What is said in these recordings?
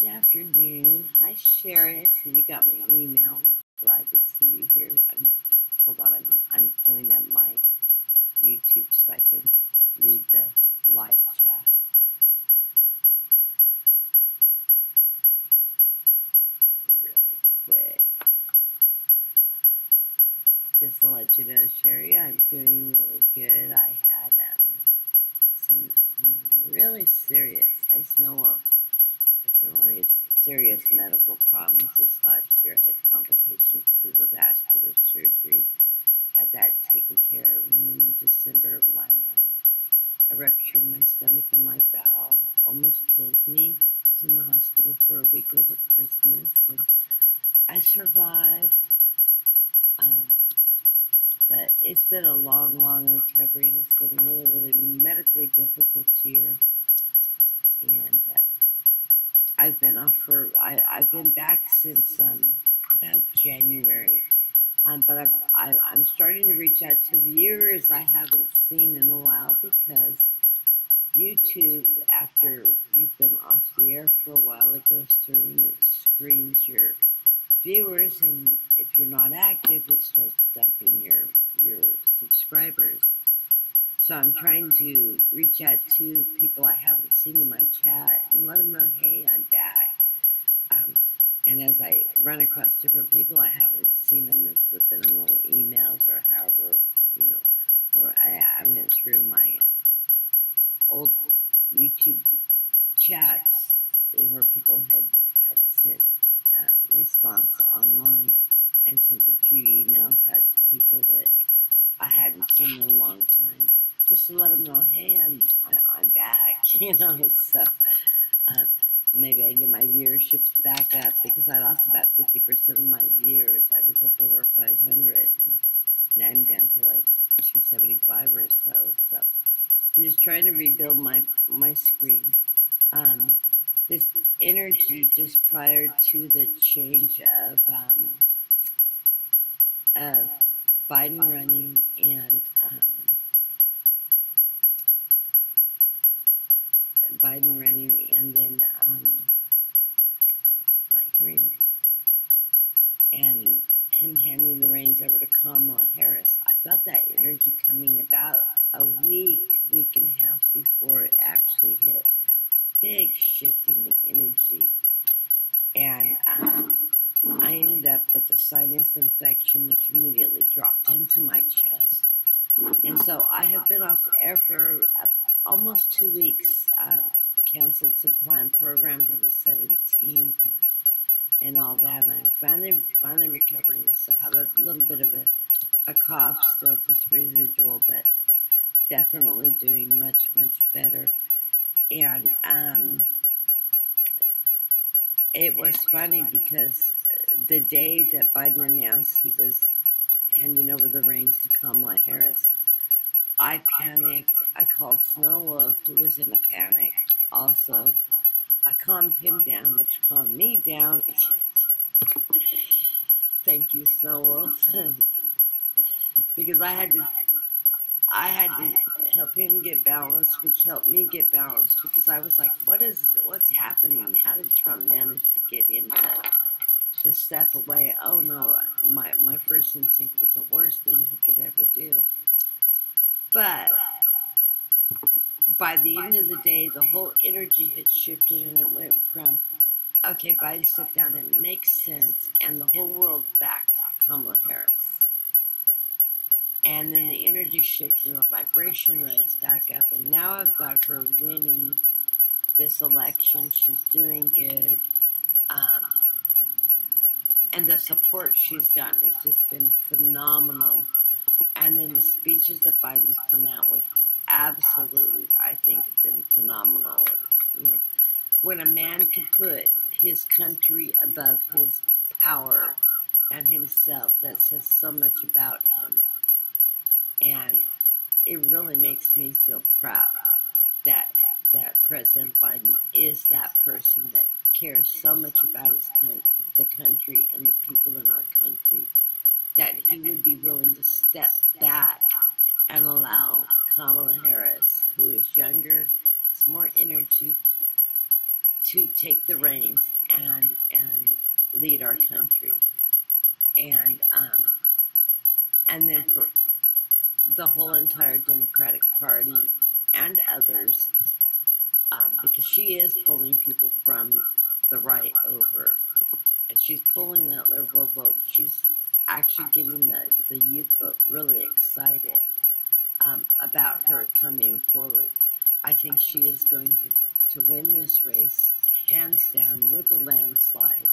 Good afternoon. Hi, Sherry. I see you got my email. Glad to see you here. Hold on. I'm pulling up my YouTube so I can read the live chat. Really quick. Just to let you know, Sherry, I'm doing really good. I had some really serious. I know some really serious medical problems this last year. I had complications to the vascular surgery. Had that taken care of, and in December, I ruptured my stomach and my bowel. Almost killed me. I was in the hospital for a week over Christmas, and I survived. Um, but it's been a long recovery, and it's been a really medically difficult year. And I've been off for I've been back since about January. But I'm starting to reach out to viewers I haven't seen in a while, because YouTube, after you've been off the air for a while, it goes through and it screens your viewers, and if you're not active, it starts dumping your subscribers. So I'm trying to reach out to people I haven't seen in my chat and let them know, hey, I'm back. And as I run across different people I haven't seen them, and flipping them little emails or however, or I went through my old YouTube chats where people had sent response online, and sent a few emails out to people that I hadn't seen in a long time, just to let them know, hey, I'm back, So maybe I can get my viewerships back up, because I lost about 50% of my viewers. I was up over 500, and now I'm down to like 275 or so. So I'm just trying to rebuild my screen. This energy just prior to the change of Biden running, and then not hearing me, and him handing the reins over to Kamala Harris. I felt that energy coming about a week and a half before it actually hit. Big shift in the energy, and I ended up with a sinus infection, which immediately dropped into my chest. And so I have been off the air for almost 2 weeks. Canceled some planned programs on the 17th and all that. And I'm finally recovering. So I have a little bit of a cough still, just residual, but definitely doing much better. And it was funny, because the day that Biden announced he was handing over the reins to Kamala Harris, I panicked. I called Snow Wolf, who was in a panic also. I calmed him down, which calmed me down. Thank you, Snow Wolf. Because I had to help him get balanced, which helped me get balanced, because I was like, what's happening? How did Trump manage to get him to step away? Oh no, my first instinct was the worst thing he could ever do. But by the end of the day, the whole energy had shifted, and it went from, okay, Biden stepped down, and it makes sense, and the whole world backed Kamala Harris. And then the energy shifted, and the vibration raised back up, and now I've got her winning this election. She's doing good. And the support she's gotten has just been phenomenal. And then the speeches that Biden's come out with have absolutely, I think, have been phenomenal. When a man can put his country above his power and himself, that says so much about him. And it really makes me feel proud that President Biden is that person that cares so much about the country and the people in our country, that he would be willing to step back and allow Kamala Harris, who is younger, has more energy, to take the reins and lead our country. And then for the whole entire Democratic Party and others, because she is pulling people from the right over, and she's pulling that liberal vote. She's actually getting the youth vote really excited about her coming forward. I think she is going to win this race hands down with a landslide,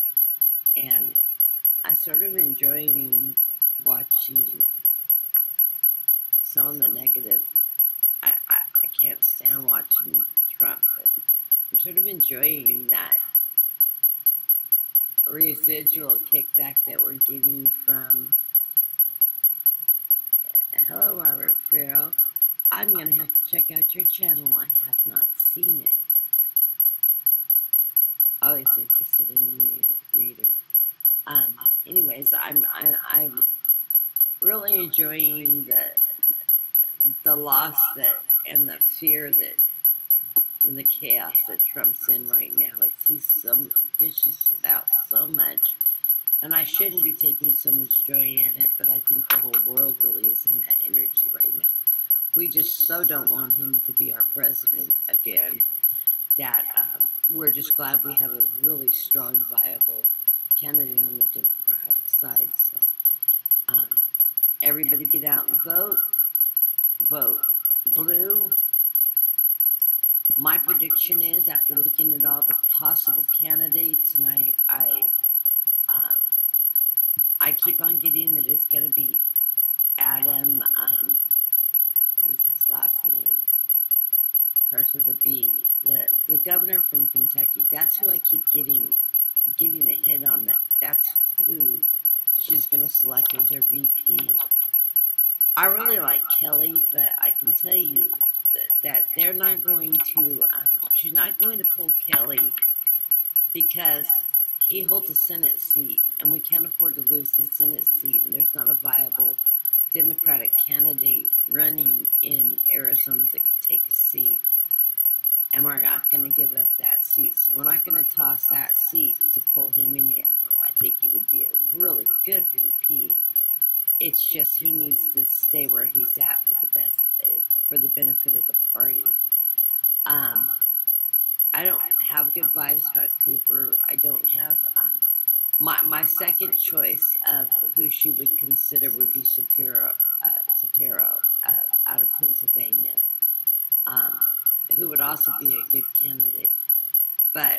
and I sort of enjoying watching some of the negative. I can't stand watching Trump, but I'm sort of enjoying that residual kickback that we're getting from. Hello, Robert Farrell. I'm going to have to check out your channel. I have not seen it. Always interested in a new reader. Anyways, I'm really enjoying the loss that and the fear that and the chaos that Trump's in right now. He's so dishes it out so much, and I shouldn't be taking so much joy in it, but I think the whole world really is in that energy right now. We just so don't want him to be our president again that we're just glad we have a really strong, viable candidate on the Democratic side. So everybody get out and vote. Vote blue. My prediction is, after looking at all the possible candidates, and I keep on getting that it's going to be Adam. What is his last name? Starts with a B. The governor from Kentucky. That's who I keep getting a hit on. That's who she's going to select as her VP. I really like Kelly, but I can tell you that they're not going to. She's not going to pull Kelly because he holds a Senate seat, and we can't afford to lose the Senate seat. And there's not a viable Democratic candidate running in Arizona that could take a seat. And we're not going to give up that seat. So we're not going to toss that seat to pull him in the end. I think he would be a really good VP. It's just he needs to stay where he's at for the benefit of the party. I don't have good vibes about Cooper. I don't have my second choice of who she would consider would be Shapiro out of Pennsylvania, who would also be a good candidate. But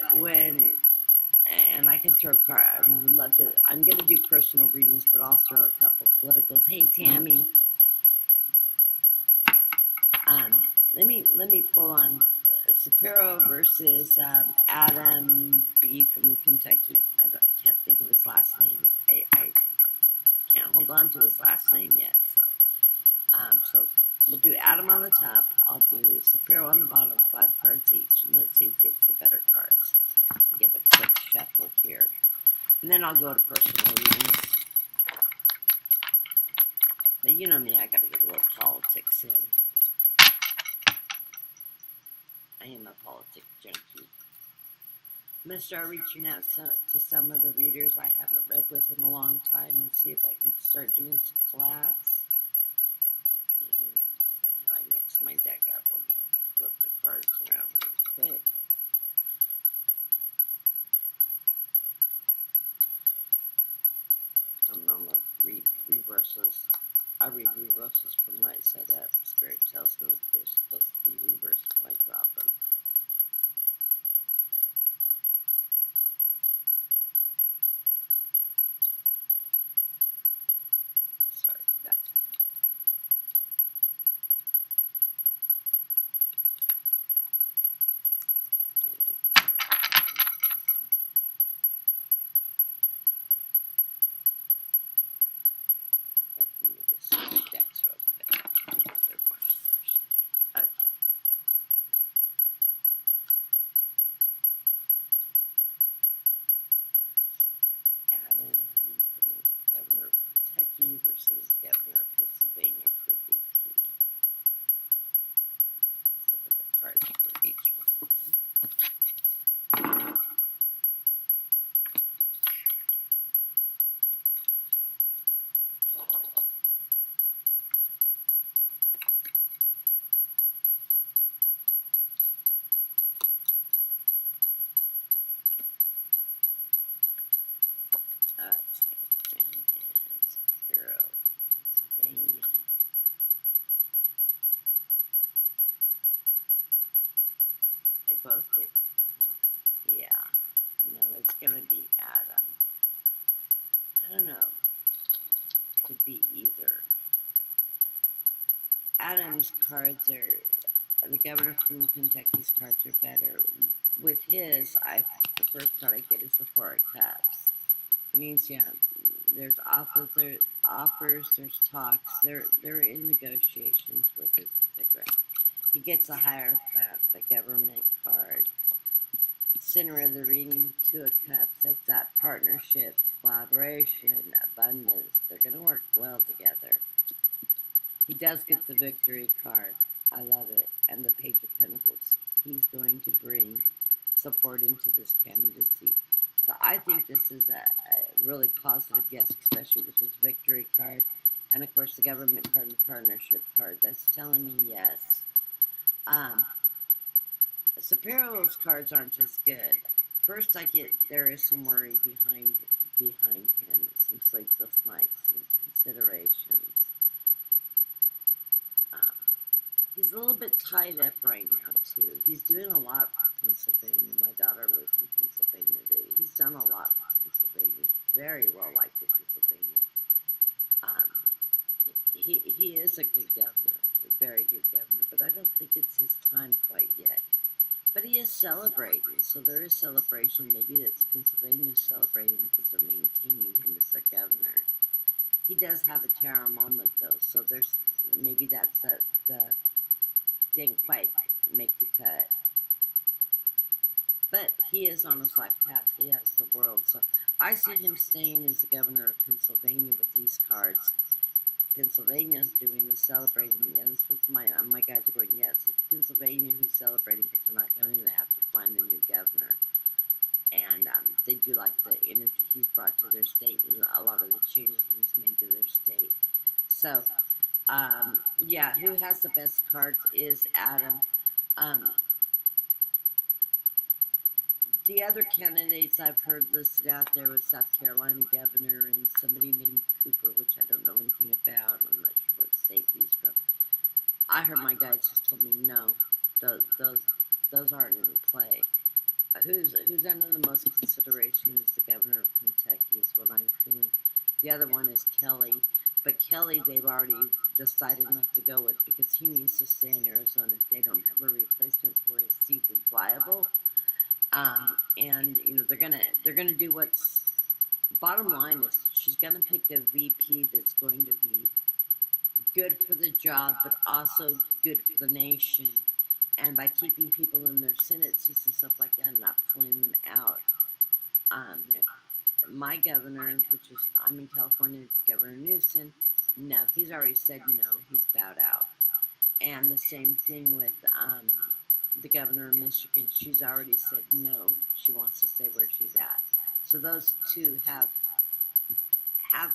and I can throw cards. I would love to. I'm going to do personal readings, but I'll throw a couple politicals. Hey, Tammy. Let me pull on Shapiro versus Adam B. from Kentucky. I can't think of his last name. I can't hold on to his last name yet. So we'll do Adam on the top. I'll do Shapiro on the bottom. 5 cards each, and let's see who gets the better cards. Give a quick shuffle here, and then I'll go to personal readings. But you know me, I got to get a little politics in. I am a politics junkie. I'm going to start reaching out to some of the readers I haven't read with in a long time and see if I can start doing some collabs. And somehow I mixed my deck up. Let me flip the cards around really quick. I don't normally read reversals. I read reversals from right side up. Spirit tells me if they're supposed to be reversed when I drop them. Sorry for that. Let me just switch decks real quick. Okay. Adam, Governor of Kentucky versus Governor of Pennsylvania for VP. Let's look at the cards for each one. both get, yeah, no, it's gonna be Adam. I don't know, could be either. Adam's cards are, the governor from Kentucky's cards are better. With his, the first card I get is the Four of Cups. It means, yeah, there's offers, there's talks, they're in negotiations with his particular. He gets a Hierophant, the government card. Center of the reading, Two of Cups. That's that partnership, collaboration, abundance. They're going to work well together. He does get the Victory card. I love it. And the Page of Pentacles. He's going to bring support into this candidacy. So I think this is a really positive yes, especially with this Victory card. And of course the government card and the partnership card. That's telling me yes. Superior's cards aren't as good. First I get there is some worry behind him. Some sleepless nights, some considerations. He's a little bit tied up right now, too. He's doing a lot for Pennsylvania. My daughter lives in Pennsylvania. He's done a lot for Pennsylvania. Very well liked in Pennsylvania. He is a good governor, a very good governor, but I don't think it's his time quite yet. But he is celebrating, so there is celebration. Maybe that's Pennsylvania celebrating because they're maintaining him as their governor. He does have a terror moment, though, so there's maybe that's the didn't quite make the cut. But he is on his life path. He has the world. So I see him staying as the governor of Pennsylvania with these cards. Pennsylvania is doing the celebrating. And this was my guys are going, yes, it's Pennsylvania who's celebrating because they're not going to have to find a new governor. And they do like the energy he's brought to their state and a lot of the changes he's made to their state. So yeah, who has the best cards is Adam. The other candidates I've heard listed out there was South Carolina governor and somebody named Cooper, which I don't know anything about. I'm not sure what state he's from. I heard my guides just told me no, those aren't in play. Who's under the most consideration is the governor of Kentucky, is what I'm feeling. The other one is Kelly. But Kelly, they've already decided not to go with because he needs to stay in Arizona. If they don't have a replacement for his seat that's viable, and you know they're gonna do what's bottom line is she's gonna pick a VP that's going to be good for the job, but also good for the nation. And by keeping people in their Senate seats and stuff like that, and not pulling them out. My governor, which is, I'm in California, Governor Newsom, no, he's already said no, he's bowed out. And the same thing with the governor of Michigan, she's already said no, she wants to stay where she's at. So those two have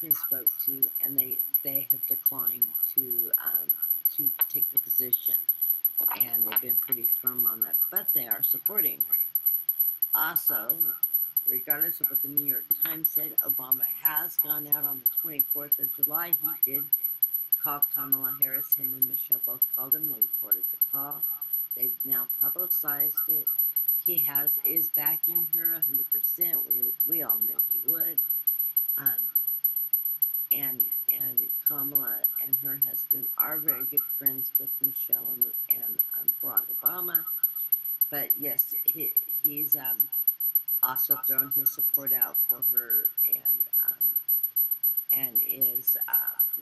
been spoke to, and they have declined to take the position. And they've been pretty firm on that, but they are supporting her. Also, regardless of what the New York Times said, Obama has gone out on the 24th of July. He did call Kamala Harris. Him and Michelle both called him. They reported the call. They've now publicized it. He is backing her 100%. We all knew he would. And Kamala and her husband are very good friends with Michelle and Barack Obama. But yes, he's also thrown his support out for her and is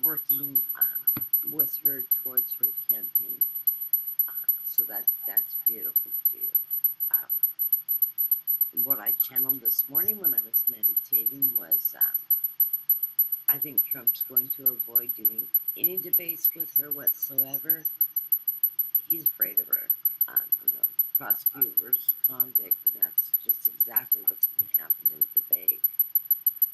working with her towards her campaign. So that's beautiful too. What I channeled this morning when I was meditating was I think Trump's going to avoid doing any debates with her whatsoever. He's afraid of her. Prosecute versus convict, and that's just exactly what's going to happen in the debate.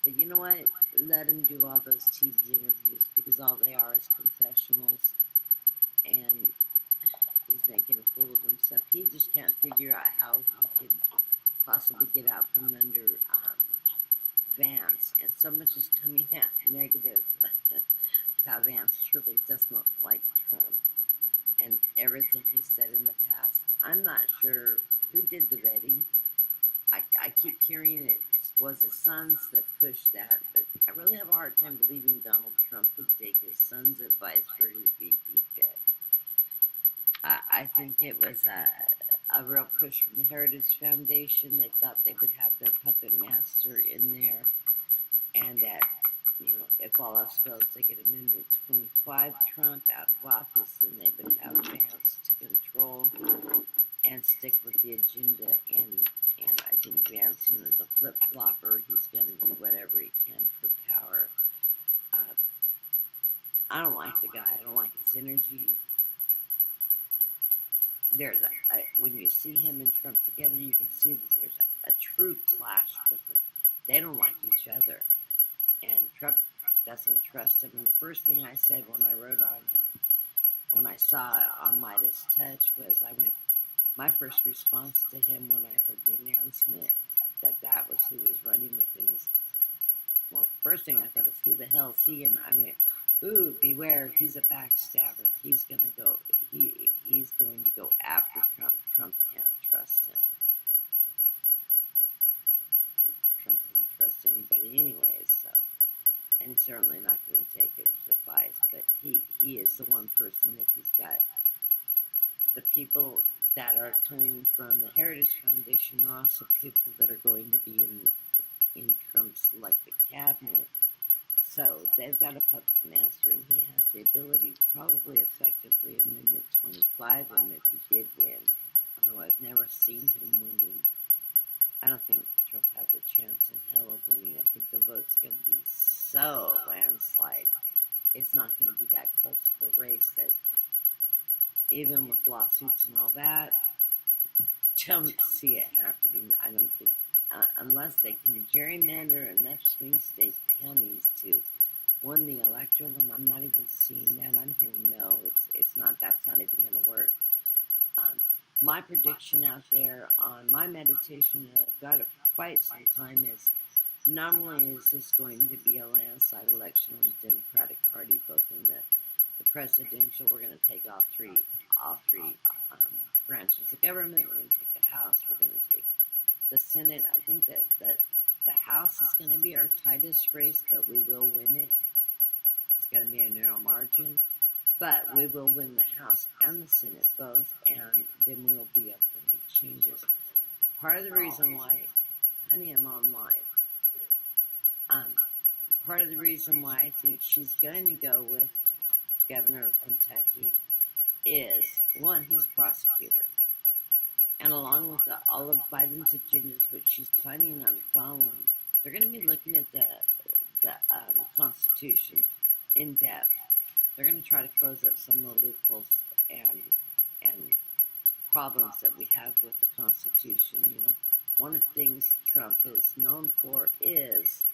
But you know what? Let him do all those TV interviews because all they are is confessionals, and he's making a fool of himself. He just can't figure out how he could possibly get out from under Vance, and so much is coming out negative how Vance truly does not like Trump and everything he said in the past. I'm not sure who did the vetting? I keep hearing it was his sons that pushed that, but I really have a hard time believing Donald Trump would take his son's advice for his VP pick. I think it was a real push from the Heritage Foundation. They thought they would have their puppet master in there, and that, if all else fails, they get Amendment 25 Trump out of office, then they would have Vance to control and stick with the agenda. And I think Vance, soon as a flip flopper, he's going to do whatever he can for power. I don't like the guy. I don't like his energy. There's when you see him and Trump together, you can see that there's a true clash with them. They don't like each other, and Trump doesn't trust him. And the first thing I said when I saw on Midas Touch was, my first response to him when I heard the announcement that was who was running with him is, well, first thing I thought is, who the hell is he? And I went, ooh, beware, he's a backstabber. He's going to go after Trump. Trump can't trust him. Trump doesn't trust anybody anyways, so. And he's certainly not going to take his advice, but he is the one person, if he's got the people that are coming from the Heritage Foundation are also people that are going to be in Trump's elected cabinet. So they've got a puppet master, and he has the ability to probably effectively Amendment 25 him if he did win. Although I've never seen him winning. I don't think Trump has a chance in hell of winning. I think the vote's going to be so landslide. It's not going to be that close of a race that, even with lawsuits and all that, don't see it happening. I don't think, unless they can gerrymander enough swing state counties to win the electoral, and I'm not even seeing that. I'm hearing no, it's not. That's not even going to work. My prediction out there on my meditation, and I've got it for quite some time, is not only is this going to be a landslide election on the Democratic Party, both in the presidential, we're going to take all three branches of government. We're going to take the House. We're going to take the Senate. I think that the House is going to be our tightest race, but we will win it. It's going to be a narrow margin, but we will win the House and the Senate both, and then we'll be able to make changes. Part of the reason why, honey, I'm on live. Part of the reason why I think she's going to go with Governor of Kentucky is, one, he's a prosecutor. And along with all of Biden's agendas, which she's planning on following, they're going to be looking at the Constitution in depth. They're going to try to close up some of the loopholes and problems that we have with the Constitution. One of the things Trump is known for is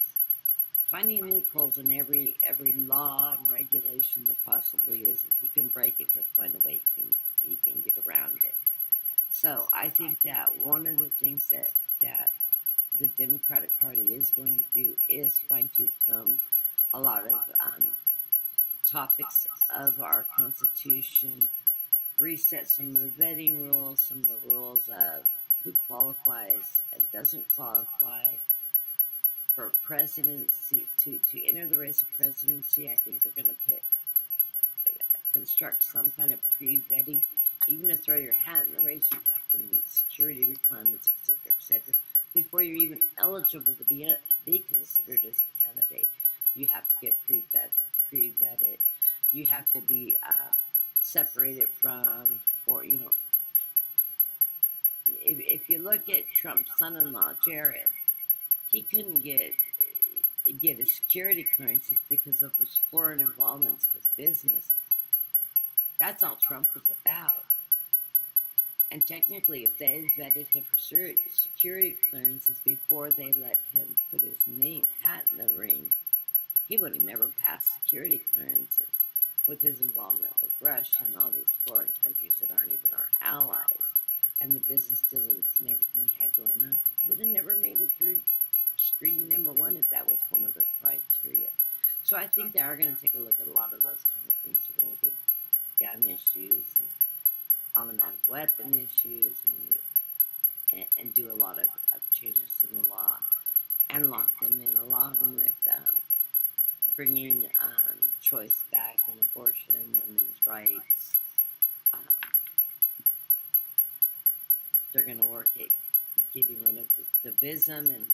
finding loopholes in every law and regulation that possibly is. If he can break it, he'll find a way he can get around it. So I think that one of the things that the Democratic Party is going to do is fine-tooth comb a lot of topics of our Constitution, reset some of the vetting rules, some of the rules of who qualifies and doesn't qualify for presidency, to enter the race of presidency. I think they're going to construct some kind of pre-vetting. Even to throw your hat in the race, you have to meet security requirements, etc., before you're even eligible to be considered as a candidate. You have to get pre-vetted. You have to be separated from, if you look at Trump's son-in-law, Jared, he couldn't get his security clearances because of his foreign involvements with business. That's all Trump was about. And technically, if they vetted him for security clearances before they let him put his hat in the ring, he would have never passed security clearances with his involvement with Russia and all these foreign countries that aren't even our allies, and the business dealings and everything he had going on. He would have never made it through screening number one if that was one of their criteria. So I think they are going to take a look at a lot of those kind of things. They're going to look at gun issues and automatic weapon issues and and do a lot of changes in the law and lock them in, along with bringing choice back in abortion, women's rights. Um, they're going to work at getting rid of the division and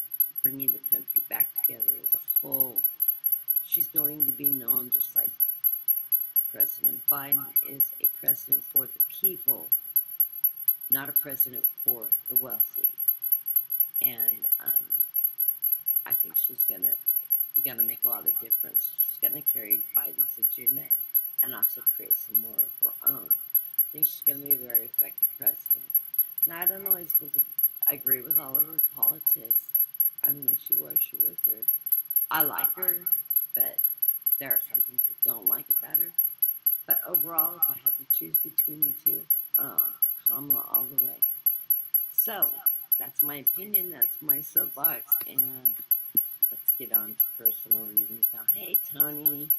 bringing the country back together as a whole. She's going to be known just like President Biden is a president for the people, not a president for the wealthy. And I think she's gonna make a lot of difference. She's gonna carry Biden's agenda and also create some more of her own. I think she's gonna be a very effective president. Now I don't always agree with all of her politics. I mean, she was her. I like her, but there are some things I don't like about her. But overall, if I had to choose between the two, Kamala all the way. So, that's my opinion, that's my soapbox, and let's get on to personal readings now. Hey, Tony.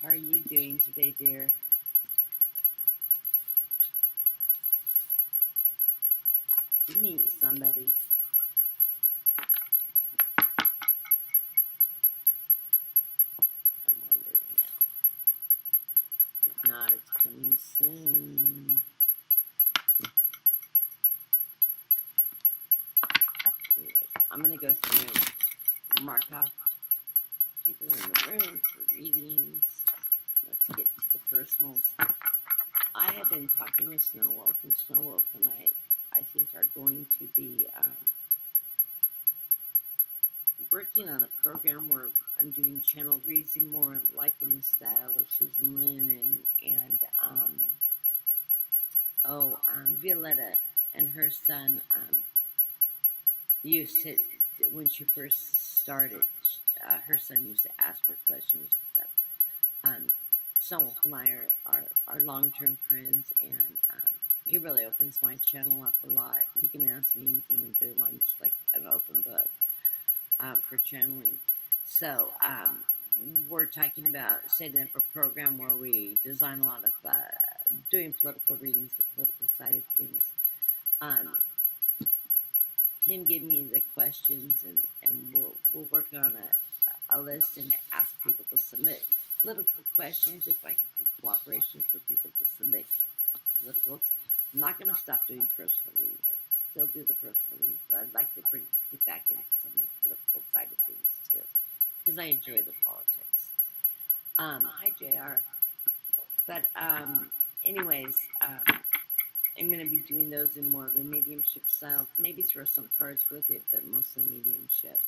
How are you doing today, dear? You meet somebody. I'm wondering now. If not, it's coming soon. Anyways, I'm going to go through and mark off people in the room for readings. Let's get to the personals. I have been talking with Snowwolf, and I think are going to be working on a program where I'm doing channel reading more like in the style of Susan Lynn and Violetta and her son used to, when she first started, her son used to ask her questions and stuff. Snowwolf and I are long-term friends, and he really opens my channel up a lot. He can ask me anything, and boom, I'm just like an open book for channeling. So we're talking about setting up a program where we design a lot of doing political readings, the political side of things. Him give me the questions, and we'll work on a list and ask people to submit political questions, if I can get cooperation for people to submit political. I'm not going to stop doing personal readings. I still do the personal readings, but I'd like to get back into some of the political side of things too, because I enjoy the politics. Hi, JR. But anyways, I'm going to be doing those in more of a mediumship style. Maybe throw some cards with it, but mostly mediumship.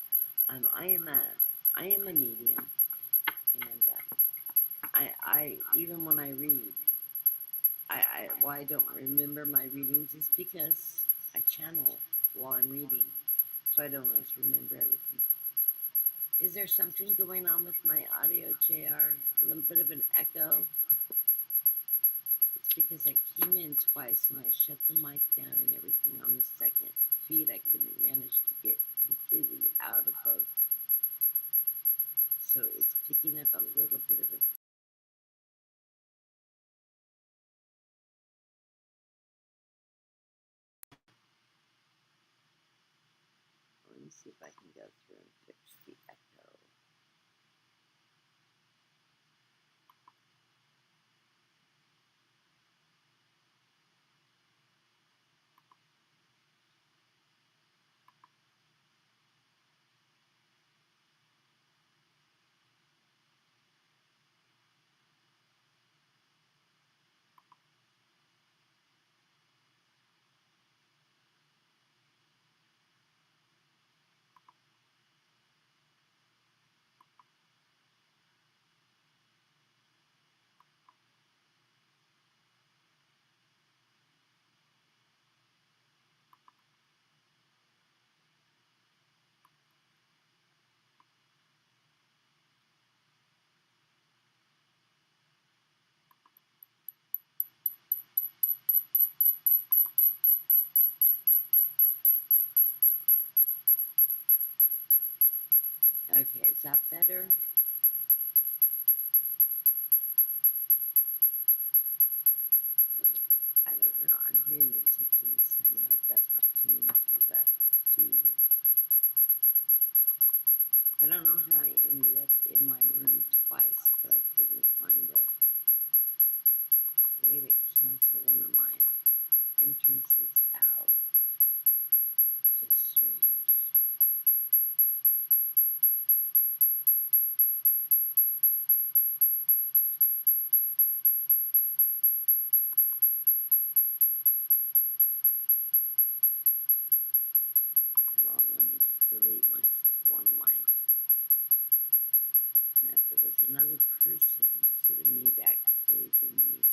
I am a medium, and I even when I read, why I don't remember my readings is because I channel while I'm reading, so I don't always remember everything. Is there something going on with my audio, JR? A little bit of an echo? It's because I came in twice and I shut the mic down and everything on the second feed. I couldn't manage to get completely out of both. So it's picking up a little bit of it. Let me see if I can go through and fix the echo. Okay, is that better? I don't No, I'm hearing a ticking sound. I hope that's not coming through that feed. I don't know how I ended up in my room twice, but I couldn't find a way to cancel one of my entrances out, which is strange. Well, let me just delete one of my. Now, if it was another person instead of me backstage and me.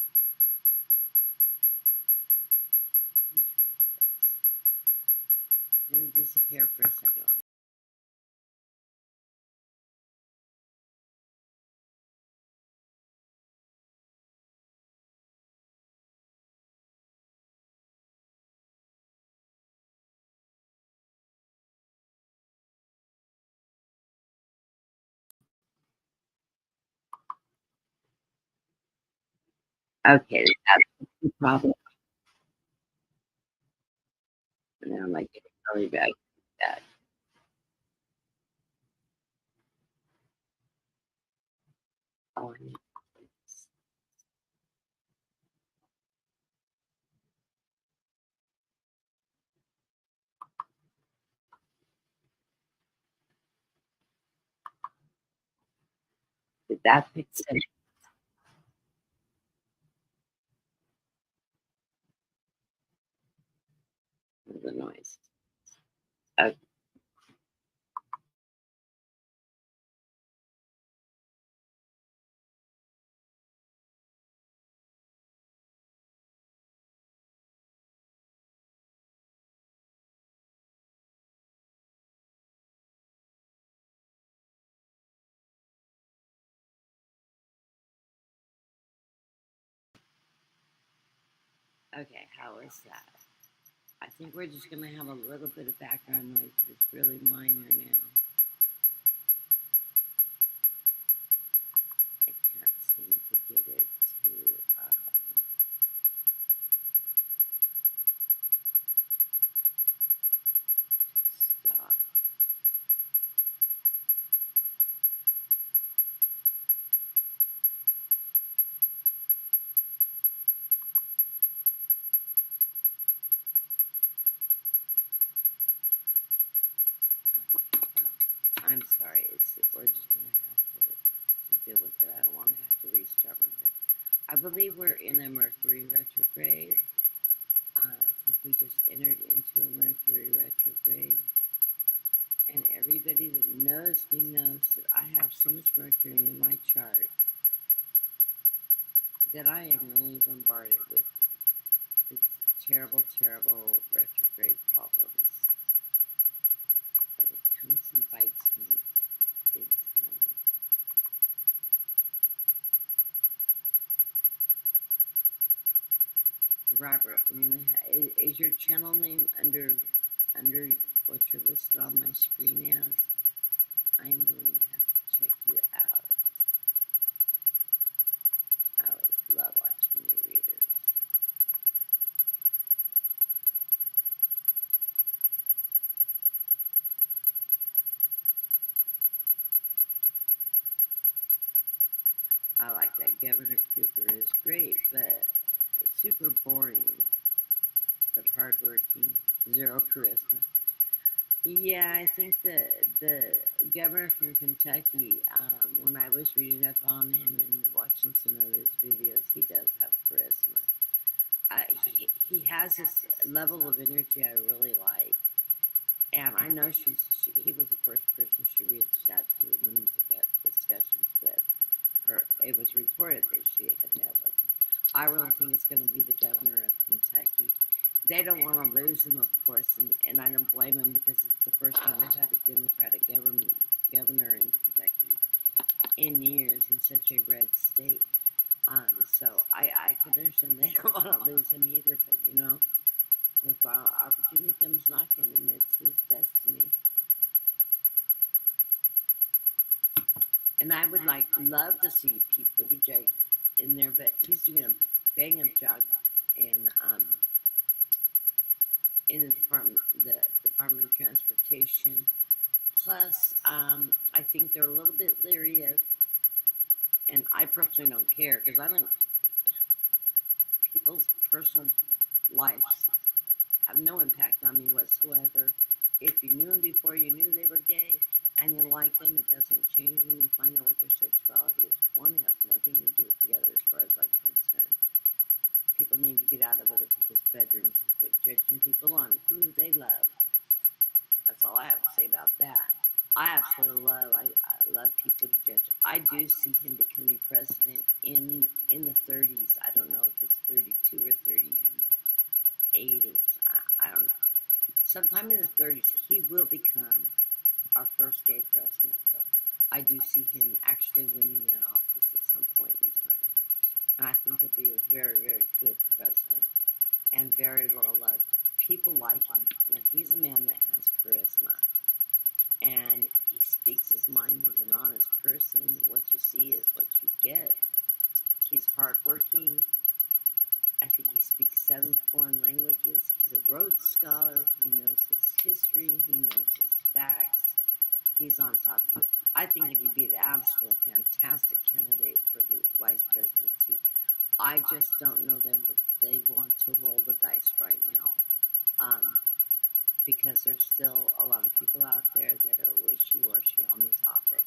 Let me try this. I'm gonna disappear for a second. Okay, that's the problem. Now I'm like getting really bad at that. Oh, I need this. Did that fix it? The noise. Okay. Okay, how is that? I think we're just gonna have a little bit of background noise, but it's really minor now. I can't seem to get it to stop. I'm sorry. We're just gonna have to deal with it. I don't want to have to restart one thing. I believe we're in a Mercury retrograde. I think we just entered into a Mercury retrograde. And everybody that knows me knows that I have so much Mercury in my chart that I am really bombarded with its terrible, terrible retrograde problems. And it comes and bites me big time. Robert, I mean, is your channel name under what you're listed on my screen as? I am going to have to check you out. I always love watching new readers. I like that. Governor Cooper is great, but super boring, but hardworking. Zero charisma. Yeah, I think the governor from Kentucky, when I was reading up on him and watching some of his videos, he does have charisma. He has this level of energy I really like. And I know he was the first person she reached out to when to get discussions with. Or it was reported that she had met with him. I really think it's going to be the governor of Kentucky. They don't want to lose him, of course, and I don't blame him because it's the first time they've had a Democratic governor in Kentucky in years in such a red state. So I can understand they don't want to lose him either, but you know, if opportunity comes knocking, and it's his destiny. And I would love to see Pete Buttigieg in there, but he's doing a bang up job in the Department of Transportation. Plus, I think they're a little bit leery of, and I personally don't care because I don't. People's personal lives have no impact on me whatsoever. If you knew them before you knew they were gay and you like them, it doesn't change when you find out what their sexuality is. One has nothing to do with the other as far as I'm concerned. People need to get out of other people's bedrooms and quit judging people on who they love. That's all I have to say about that. I absolutely I love people to judge. I do see him becoming president in the 30s. I don't know if it's 32 or 38 or I don't know. Sometime in the 30s, he will become our first gay president, though. I do see him actually winning that office at some point in time. And I think he'll be a very, very good president and very well loved. People like him. Now, he's a man that has charisma. And he speaks his mind. He's an honest person. What you see is what you get. He's hardworking. I think he speaks 7 foreign languages. He's a Rhodes Scholar. He knows his history. He knows his facts. He's on top of it. I think he'd be the absolute fantastic candidate for the vice presidency. I just don't know them, but they want to roll the dice right now. Because there's still a lot of people out there that are wishy-washy on the topic,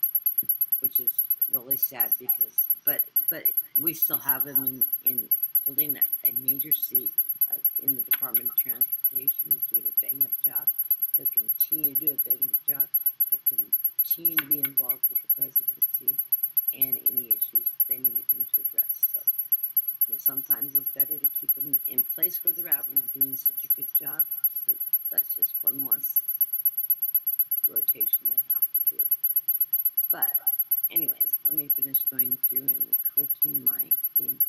which is really sad because, but we still have him in holding a major seat in the Department of Transportation. He's doing a bang-up job. He'll continue to do a bang-up job. He'll continue to be involved with the presidency and any issues they need him to address. So, sometimes it's better to keep them in place where they're at when you're doing such a good job. So that's just one less rotation they have to do. But anyways, let me finish going through and clicking my thing.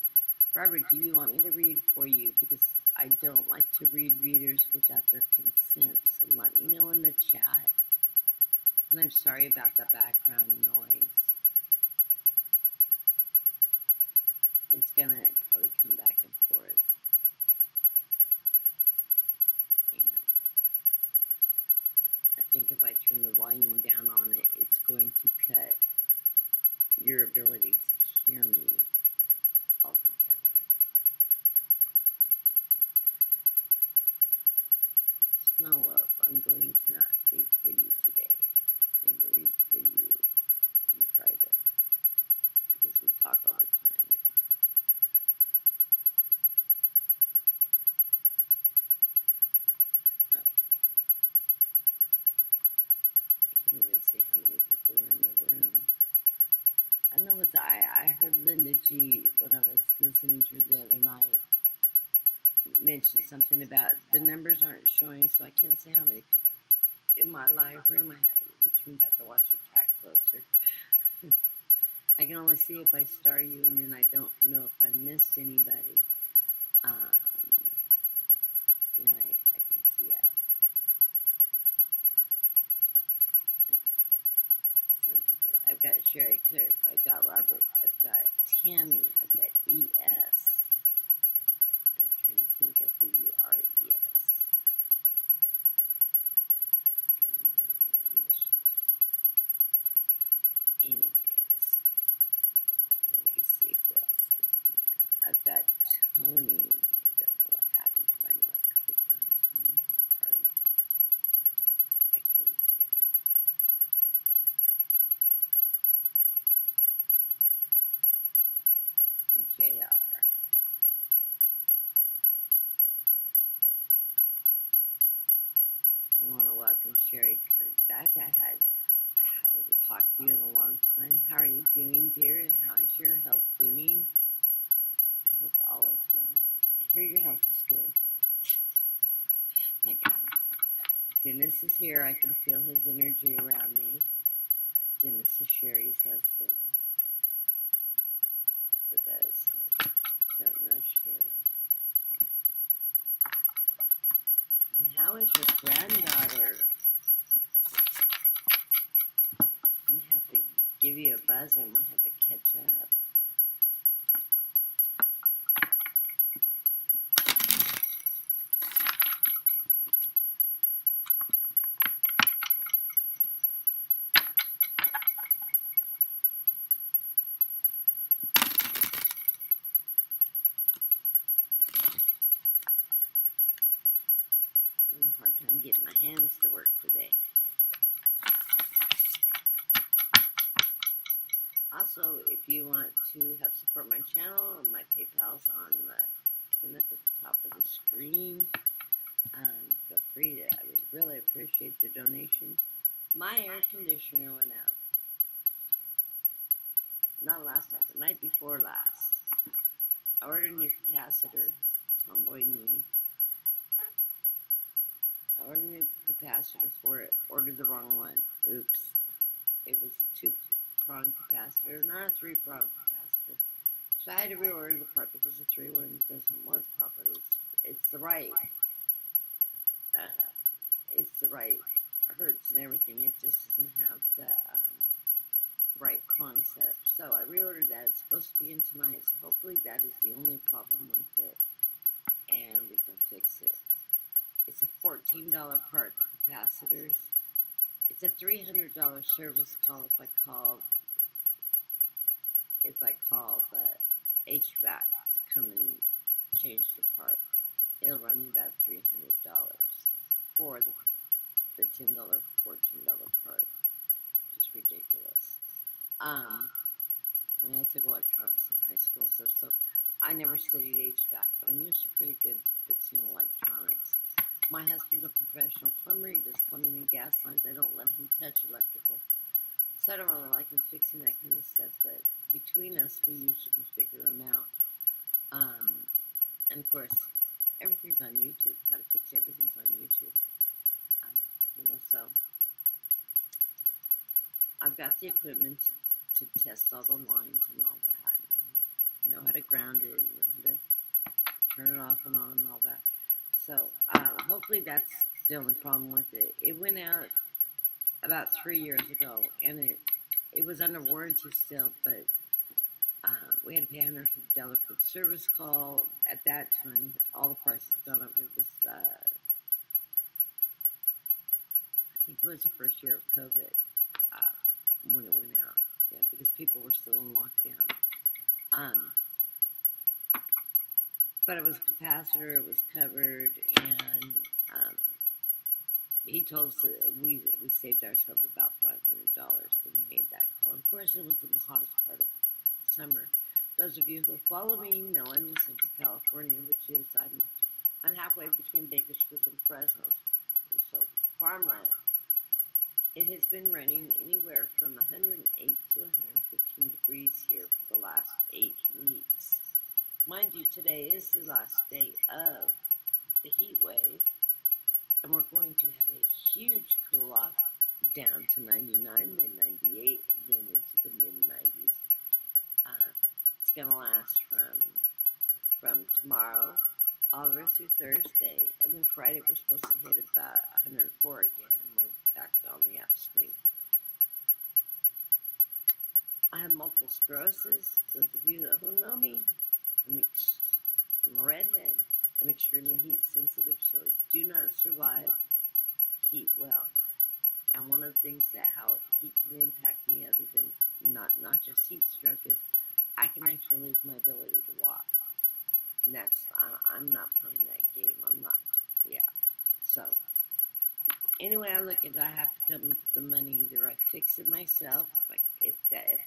Robert, do you want me to read for you? Because I don't like to read readers without their consent. So let me know in the chat. And I'm sorry about the background noise. It's gonna probably come back and forth. I think if I turn the volume down on it, it's going to cut your ability to hear me altogether. Snow Wolf, I'm going to not read for you today. I will read for you in private because we talk all the time. Even see how many people are in the room. I know it's I heard Linda G when I was listening to her the other night mention something about the numbers aren't showing, so I can't say how many people in my live room I have, which means I have to watch the chat closer. I can only see if I star you, and then I don't know if I missed anybody. I can see I've got Sherry Clark, I've got Robert, I've got Tammy, I've got ES. I'm trying to think of who you are, ES. Anyways, let me see who else is there. I've got Tony. I don't know what happened to I know I clicked on Tony. Where are you? I can and JR. I want to welcome Sherry Kirk back. I haven't talked to you in a long time. How are you doing, dear? And how is your health doing? I hope all is well. I hear your health is good. My God. Dennis is here. I can feel his energy around me. Dennis is Sherry's husband. For those who don't know Sherry. And how is your granddaughter? I'm gonna have to give you a buzz and we'll have to catch up. a hard time getting my hands to work today. Also, if you want to help support my channel, my PayPal's on the pin at the top of the screen. Feel free to. I would really appreciate the donations. My air conditioner went out. Not last night, the night before last. I ordered a new capacitor. Tomboy me. I ordered a new capacitor for it. Ordered the wrong one. Oops. It was a 2-prong capacitor, not a 3-prong capacitor. So I had to reorder the part because the 3 one doesn't work properly. It's the right. It's the right hertz and everything. It just doesn't have the right prong setup. So I reordered that. It's supposed to be in tonight. So hopefully that is the only problem with it, and we can fix it. It's a $14 part. The capacitors. It's a $300 service call if I call the HVAC to come and change the part. It'll run me about $300 for the $10, $14 part. Just ridiculous. And I took electronics in high school and stuff, so I never studied HVAC, but I'm usually pretty good fixing electronics. My husband's a professional plumber. He does plumbing and gas lines. I don't let him touch electrical, so I don't really like him fixing that kind of stuff, but between us, we usually can figure them out. And of course, everything's on YouTube. How to fix everything's on YouTube. So I've got the equipment to test all the lines and all that. And know how to ground it, know how to turn it off and on and all that. So hopefully that's the only problem with it. It went out about 3 years ago, and it was under warranty still, but we had to pay $150 for the service call. At that time, all the prices had gone up. It was, I think it was the first year of COVID when it went out. Yeah, because people were still in lockdown. But it was a capacitor, it was covered, and he told us that we saved ourselves about $500 when we made that call. And of course, it was in the hottest part of summer. Those of you who follow me know I'm in Central California, which is I'm halfway between Bakersfield and Fresno. So farmland. It has been running anywhere from 108 to 115 degrees here for the last 8 weeks. Mind you, today is the last day of the heat wave, and we're going to have a huge cool off down to 99, then 98, and then into the mid-90s. It's going to last from tomorrow all the way through Thursday, and then Friday we're supposed to hit about 104 again, and we're back on the upswing. I have multiple sclerosis. Those of you that don't know me, I'm a redhead. I'm extremely heat sensitive, so I do not survive heat well. And one of the things that how heat can impact me, other than not just heat stroke, is I can actually lose my ability to walk. And that's, I'm not playing that game. I'm not, yeah. So, anyway, I look at it, I have to come up with the money. Either I fix it myself, if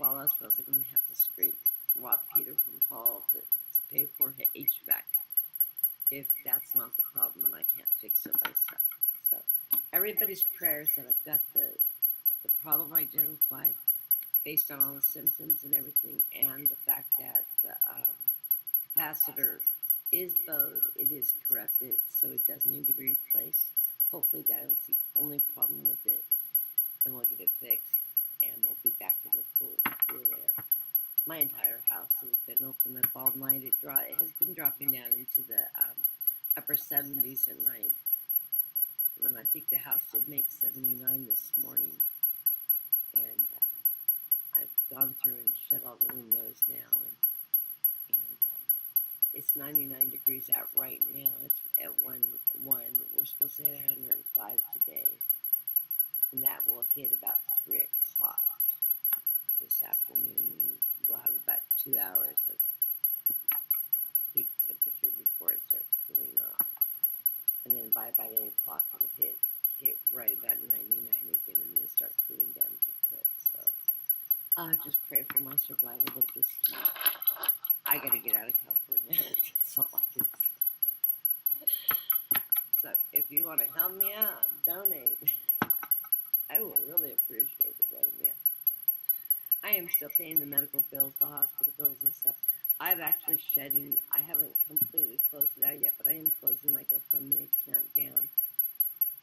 all else fails, I'm going to have to scrape rob Peter from Paul to pay for HVAC. If that's not the problem and I can't fix it myself. So, everybody's prayers that I've got the problem identified based on all the symptoms and everything, and the fact that the capacitor is bowed, it is corrupted, so it does need to be replaced. Hopefully that was the only problem with it, and we'll get it fixed, and we'll be back in the cool air. My entire house has been open up all night. It has been dropping down into the upper 70s at night, and I think the house did make 79 this morning, and I've gone through and shut all the windows now, and it's 99 degrees out right now. It's at 1. We're supposed to hit 105 today, and that will hit about 3 o'clock this afternoon. We'll have about 2 hours of peak temperature before it starts cooling off. and then by about 8 o'clock it'll hit right about 99 again, and then start cooling down pretty quick. So just pray for my survival of this heat. I gotta get out of California. That's all I can say. So if you want to help me out, donate. I will really appreciate it right now. I am still paying the medical bills, the hospital bills and stuff. I'm actually shedding. I haven't completely closed it out yet, but I am closing my GoFundMe account down.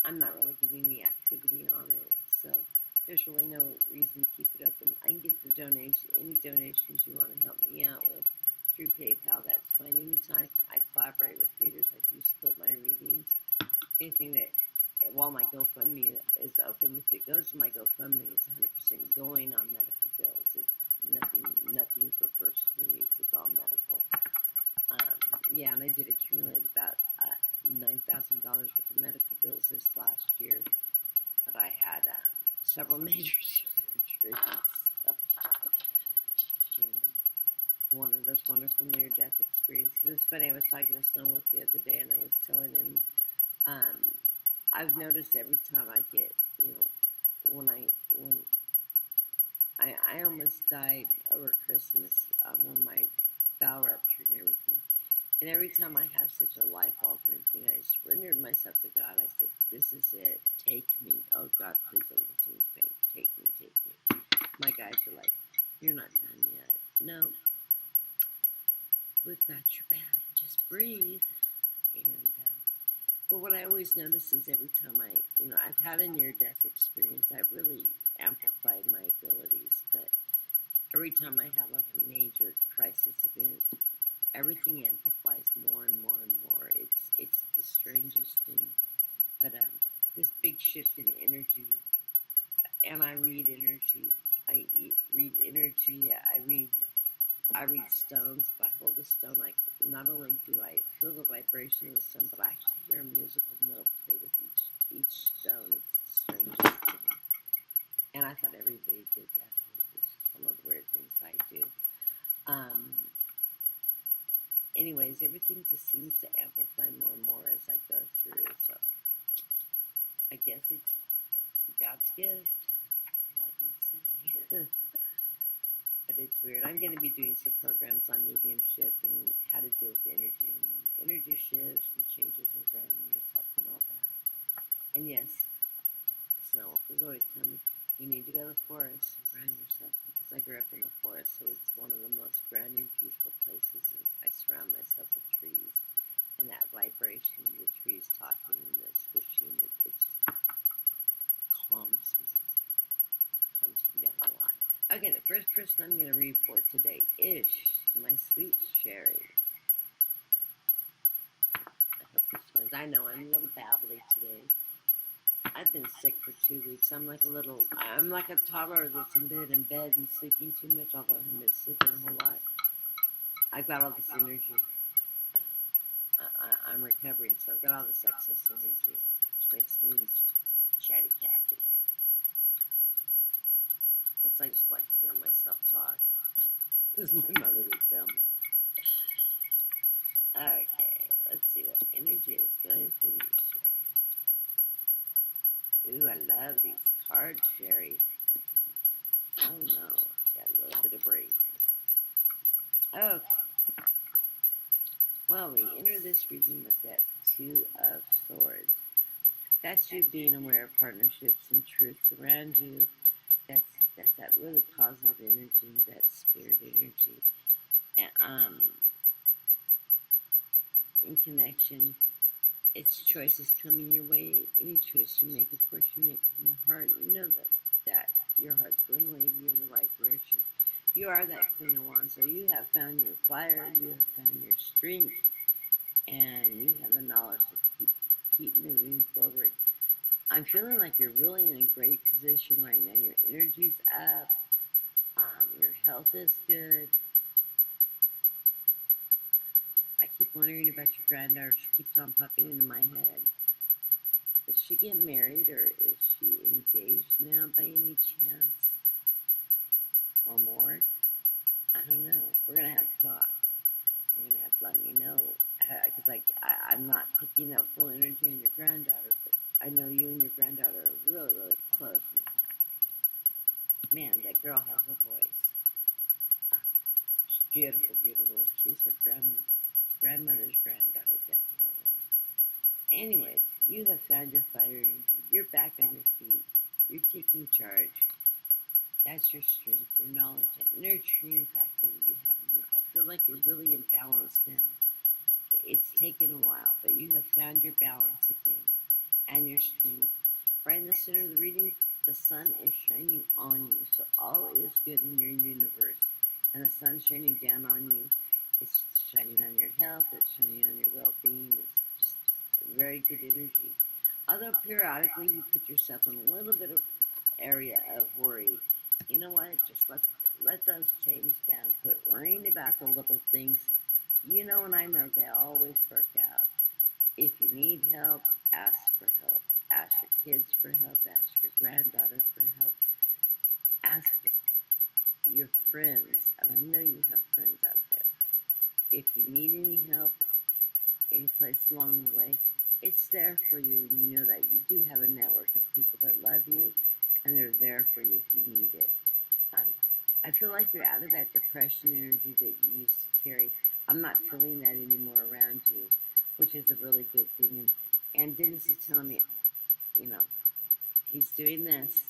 I'm not really getting any activity on it, so there's really no reason to keep it open. I can get the any donations you want to help me out with through PayPal. That's fine. Anytime I collaborate with readers, I do split my readings. Anything that, while my GoFundMe is open, if it goes to my GoFundMe, it's 100% going on medical bills. It's nothing for personal use. It's all medical. Yeah, and I did accumulate about $9,000 worth of medical bills this last year, but I had several major surgeries. So. One of those wonderful near-death experiences. It's funny, I was talking to Snowwolf the other day, and I was telling him, I've noticed every time I get, when I almost died over Christmas, when my bowel ruptured and everything. And every time I have such a life-altering thing, I surrendered myself to God. I said, this is it. Take me. Oh, God, please don't let someone faint. Take me, take me. My guys are like, you're not done yet. No. We've got your back. Just breathe. And, but what I always notice is every time I've had a near-death experience, I've really amplified my abilities. But every time I have like a major crisis event, everything amplifies more and more and more. It's the strangest thing. But this big shift in energy, and I read energy. I read energy. I read stones. If I hold a stone, not only do I feel the vibration of the stone, but I actually hear a musical note play with each stone. It's the strangest thing. And I thought everybody did that. It's one of the weird things I do. Anyways, everything just seems to amplify more and more as I go through. So I guess it's God's gift. All I can say. But it's weird. I'm going to be doing some programs on mediumship and how to deal with energy and energy shifts and changes in grounding yourself and all that. And yes, Snowwolf was always telling me, you need to go to the forest and ground yourself, because I grew up in the forest, so it's one of the most grounding, peaceful places. I surround myself with trees, and that vibration, the trees talking and the swishing, it just calms me down a lot. Okay, the first person I'm going to read for today is my sweet Sherry. I hope this one's, I know I'm a little babbly today. I've been sick for 2 weeks. I'm like a toddler that's in bed and sleeping too much, although I haven't been sleeping a whole lot. I've got all this energy. I'm recovering, so I've got all this excess energy, which makes me chatty Cathy. Plus, I just like to hear myself talk, as my mother would tell me. Okay, let's see what energy is going for you, Sherry. Ooh, I love these cards, Sherry. Oh no, got a little bit of brain. Okay. Well, we enter this reading with that Two of Swords. That's you being aware of partnerships and truths around you. That's that really positive energy, that spirit energy. And in connection, it's choices coming your way. Any choice you make, of course, you make from the heart. You know that your heart's going to lead you in the right direction. You are that Queen of Wands, so you have found your fire, you have found your strength, and you have the knowledge to keep moving forward. I'm feeling like you're really in a great position right now. Your energy's up, your health is good. I keep wondering about your granddaughter. She keeps on popping into my head. Does she get married, or is she engaged now by any chance? Or more? I don't know. We're going to have to talk. You're gonna have to let me know, because I'm not picking up full energy on your granddaughter, but I know you and your granddaughter are really, really close. And man, that girl has a voice. She's beautiful, beautiful. She's her grandmother's granddaughter, definitely. Anyways, you have found your fire energy. You're back on your feet. You're taking charge. That's your strength, your knowledge, that nurturing factor that you have. I feel like you're really in balance now. It's taken a while, but you have found your balance again and your strength. Right in the center of the reading, the sun is shining on you, so all is good in your universe. And the sun's shining down on you. It's shining on your health, it's shining on your well being. It's just very good energy. Although periodically you put yourself in a little bit of area of worry, you know what? Just let those change down. Quit worrying about the little things. You know, and I know they always work out. If you need help, ask for help. Ask your kids for help. Ask your granddaughter for help. Ask your friends, and I know you have friends out there. If you need any help, any place along the way, it's there for you, and you know that you do have a network of people that love you, and they're there for you if you need it. I feel like you're out of that depression energy that you used to carry. I'm not feeling that anymore around you, which is a really good thing. And Dennis is telling me, you know, he's doing this.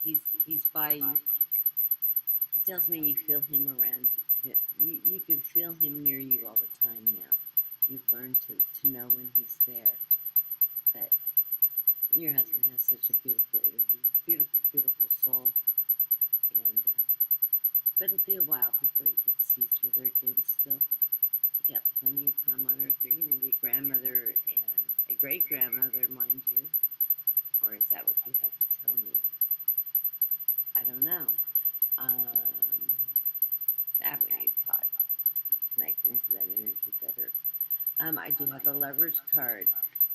He's by you. He tells me you feel him around you. You can feel him near you all the time now. You've learned to know when he's there. But your husband has such a beautiful energy, beautiful, beautiful soul. And but it'll be a while before you get to see each other again still. You got plenty of time on earth. You're going to be a grandmother and a great-grandmother, mind you. Or is that what you have to tell me? I don't know. That we need to talk. Connecting to that energy better. I do have the Lovers card.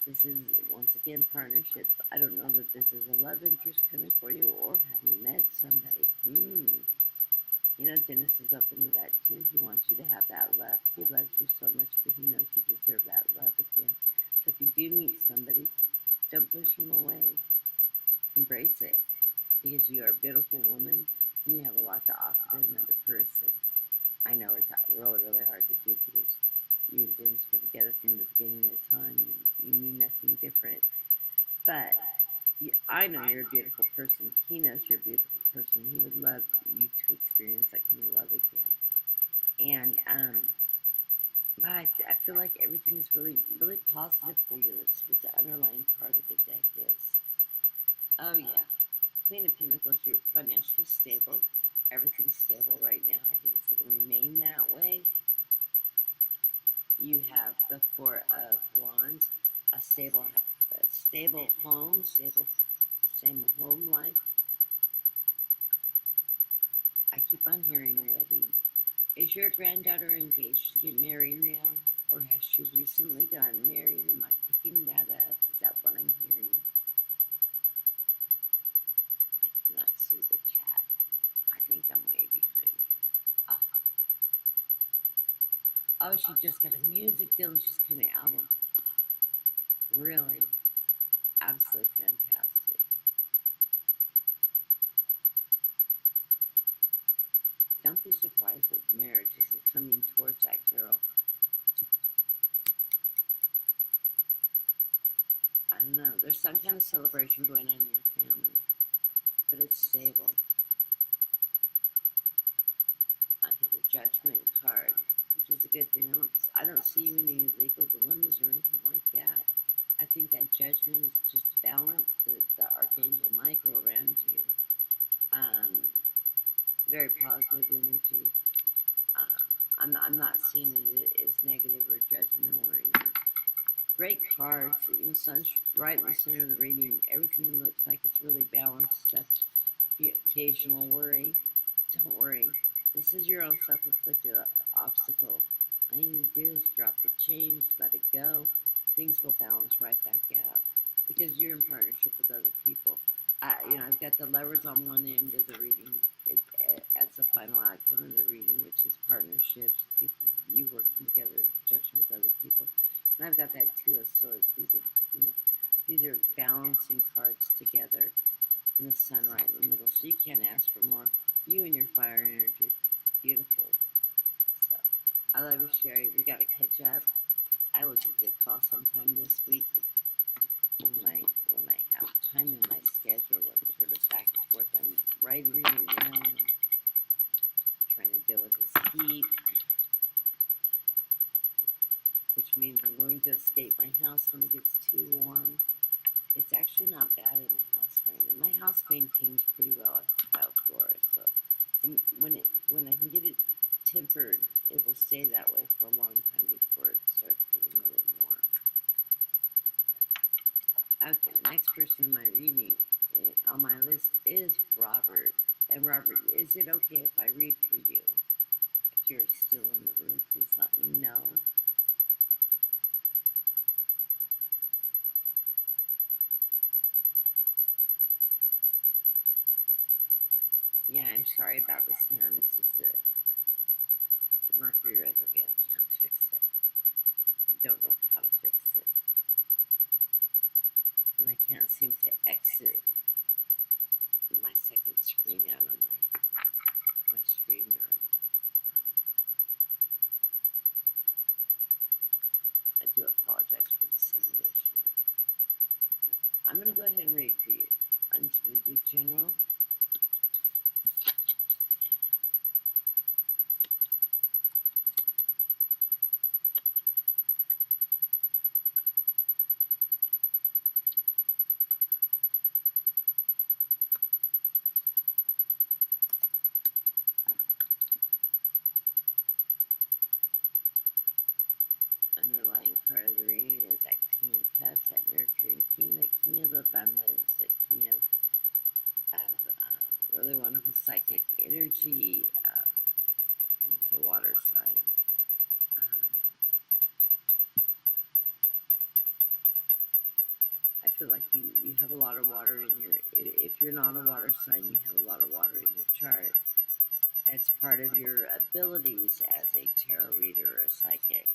This is, once again, partnerships. I don't know that this is a love interest coming for you, or have you met somebody? You know, Dennis is open to that too. He wants you to have that love. He loves you so much, but he knows you deserve that love again. So if you do meet somebody, don't push him away. Embrace it, because you are a beautiful woman, and you have a lot to offer to another person. I know it's really, really hard to do, because you and Dennis were together from the beginning of time. You knew nothing different. But I know you're a beautiful person. He knows you're a beautiful person. He would love you to experience that kind of love again. And but I feel like everything is really, really positive for you. That's what the underlying part of the deck is. Oh yeah, Queen of Pentacles. You're financially stable. Everything's stable right now. I think it's going to remain that way. You have the Four of Wands, a stable home, stable home life. I keep on hearing a wedding. Is your granddaughter engaged to get married now, or has she recently gotten married? Am I picking that up? Is that what I'm hearing? I cannot see the chat. I think I'm way behind. Oh, she just got a music deal and she's got an album. Really? Absolutely fantastic. Don't be surprised if marriage isn't coming towards that girl. I don't know. There's some kind of celebration going on in your family, but it's stable. I hit a Judgment card, which is a good thing. I don't see you in any legal dilemmas or anything like that. I think that Judgment is just balance, the Archangel Michael around you. Very positive energy. I'm not seeing it as negative or judgmental or anything. Great cards. You know, sun's right in the center of the reading. Everything looks like it's really balanced. Stuff. The occasional worry. Don't worry. This is your own self-inflicted obstacle. All you need to do is drop the chains, let it go. Things will balance right back out, because you're in partnership with other people. I've got the levers on one end of the reading. As the final outcome of the reading, which is partnerships, people you working together in conjunction with other people, and I've got that two of swords. These are balancing cards together, and the sun right in the middle. So you can't ask for more. You and your fire energy, beautiful. So I love you, Sherry. We got to catch up. I will give you a call sometime this week when I have time in my schedule. I'm sort of back and forth. I'm writing right now. I'm trying to deal with this heat, which means I'm going to escape my house when it gets too warm. It's actually not bad in the house right now. My house maintains pretty well at tile floor, so and when I can get it tempered, it will stay that way for a long time before it starts getting really warm. Okay, the next person in my reading on my list is Robert. And Robert, is it okay if I read for you? If you're still in the room, please let me know. Yeah, I'm sorry about the sound. It's just it's a Mercury retrograde. I can't fix it. I don't know how to fix it. And I can't seem to exit my second screen out of my StreamYard. I do apologize for the sound issue. I'm going to go ahead and read for you. I'm just going to do general. Underlying part of the reading is that King of Cups, that nurturing king, that king of abundance, that king of really wonderful psychic energy. It's a water sign. I feel like you have a lot of water in your, if you're not a water sign, you have a lot of water in your chart. It's part of your abilities as a tarot reader or a psychic.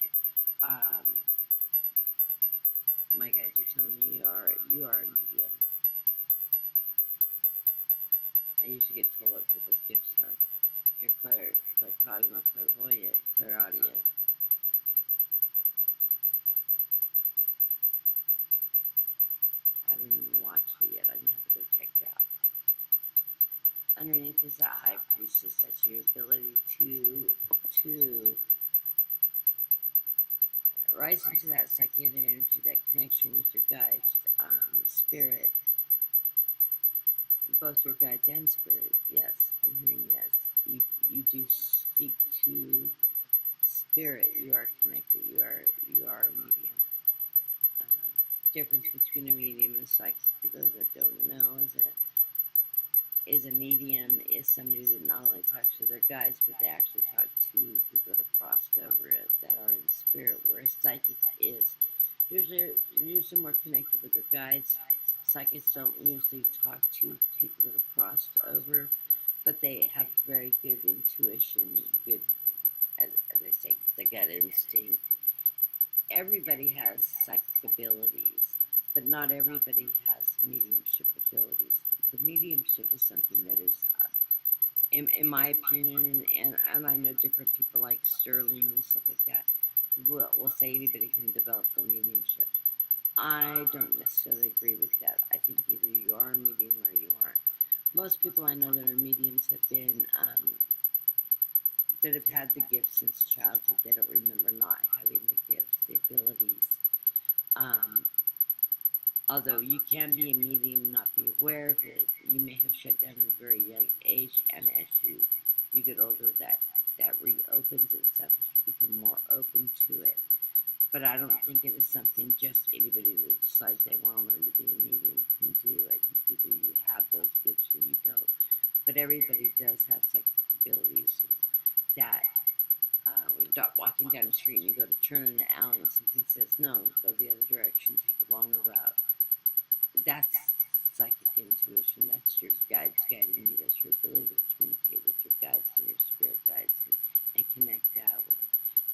My guys are telling me you are a medium. I usually get told what people's gifts are. You're claircognizant, clairvoyant, clairaudient. I haven't even watched it yet. I'm gonna have to go check it out. Underneath is that high priestess. That's your ability to rise into that psychic energy, that connection with your guides, spirit, both your guides and spirit. Yes, I'm hearing yes. You do speak to spirit. You are connected. You are a medium. Difference between a medium and a psychic, for those that don't know, is a medium is somebody that not only talks to their guides, but they actually talk to people that have crossed over it, that are in spirit, where a psychic is usually more connected with their guides. Psychics don't usually talk to people that have crossed over, but they have very good intuition, good, as I say, the gut instinct. Everybody has psychic abilities, but not everybody has mediumship abilities. The mediumship is something that is, in my opinion, and I know different people like Sterling and stuff like that, will say anybody can develop a mediumship. I don't necessarily agree with that. I think either you are a medium or you aren't. Most people I know that are mediums have been, that have had the gift since childhood. They don't remember not having the gifts, the abilities. Although you can be a medium and not be aware of it, you may have shut down at a very young age, and as you get older, that reopens itself as you become more open to it. But I don't think it is something just anybody that decides they want to learn to be a medium can do. I think either you have those gifts or you don't. But everybody does have psychic abilities, that when you're walking down the street and you go to turn in an alley and something says, no, go the other direction, take a longer route. That's psychic intuition. That's your guides guiding you. That's your ability to communicate with your guides and your spirit guides and connect that way.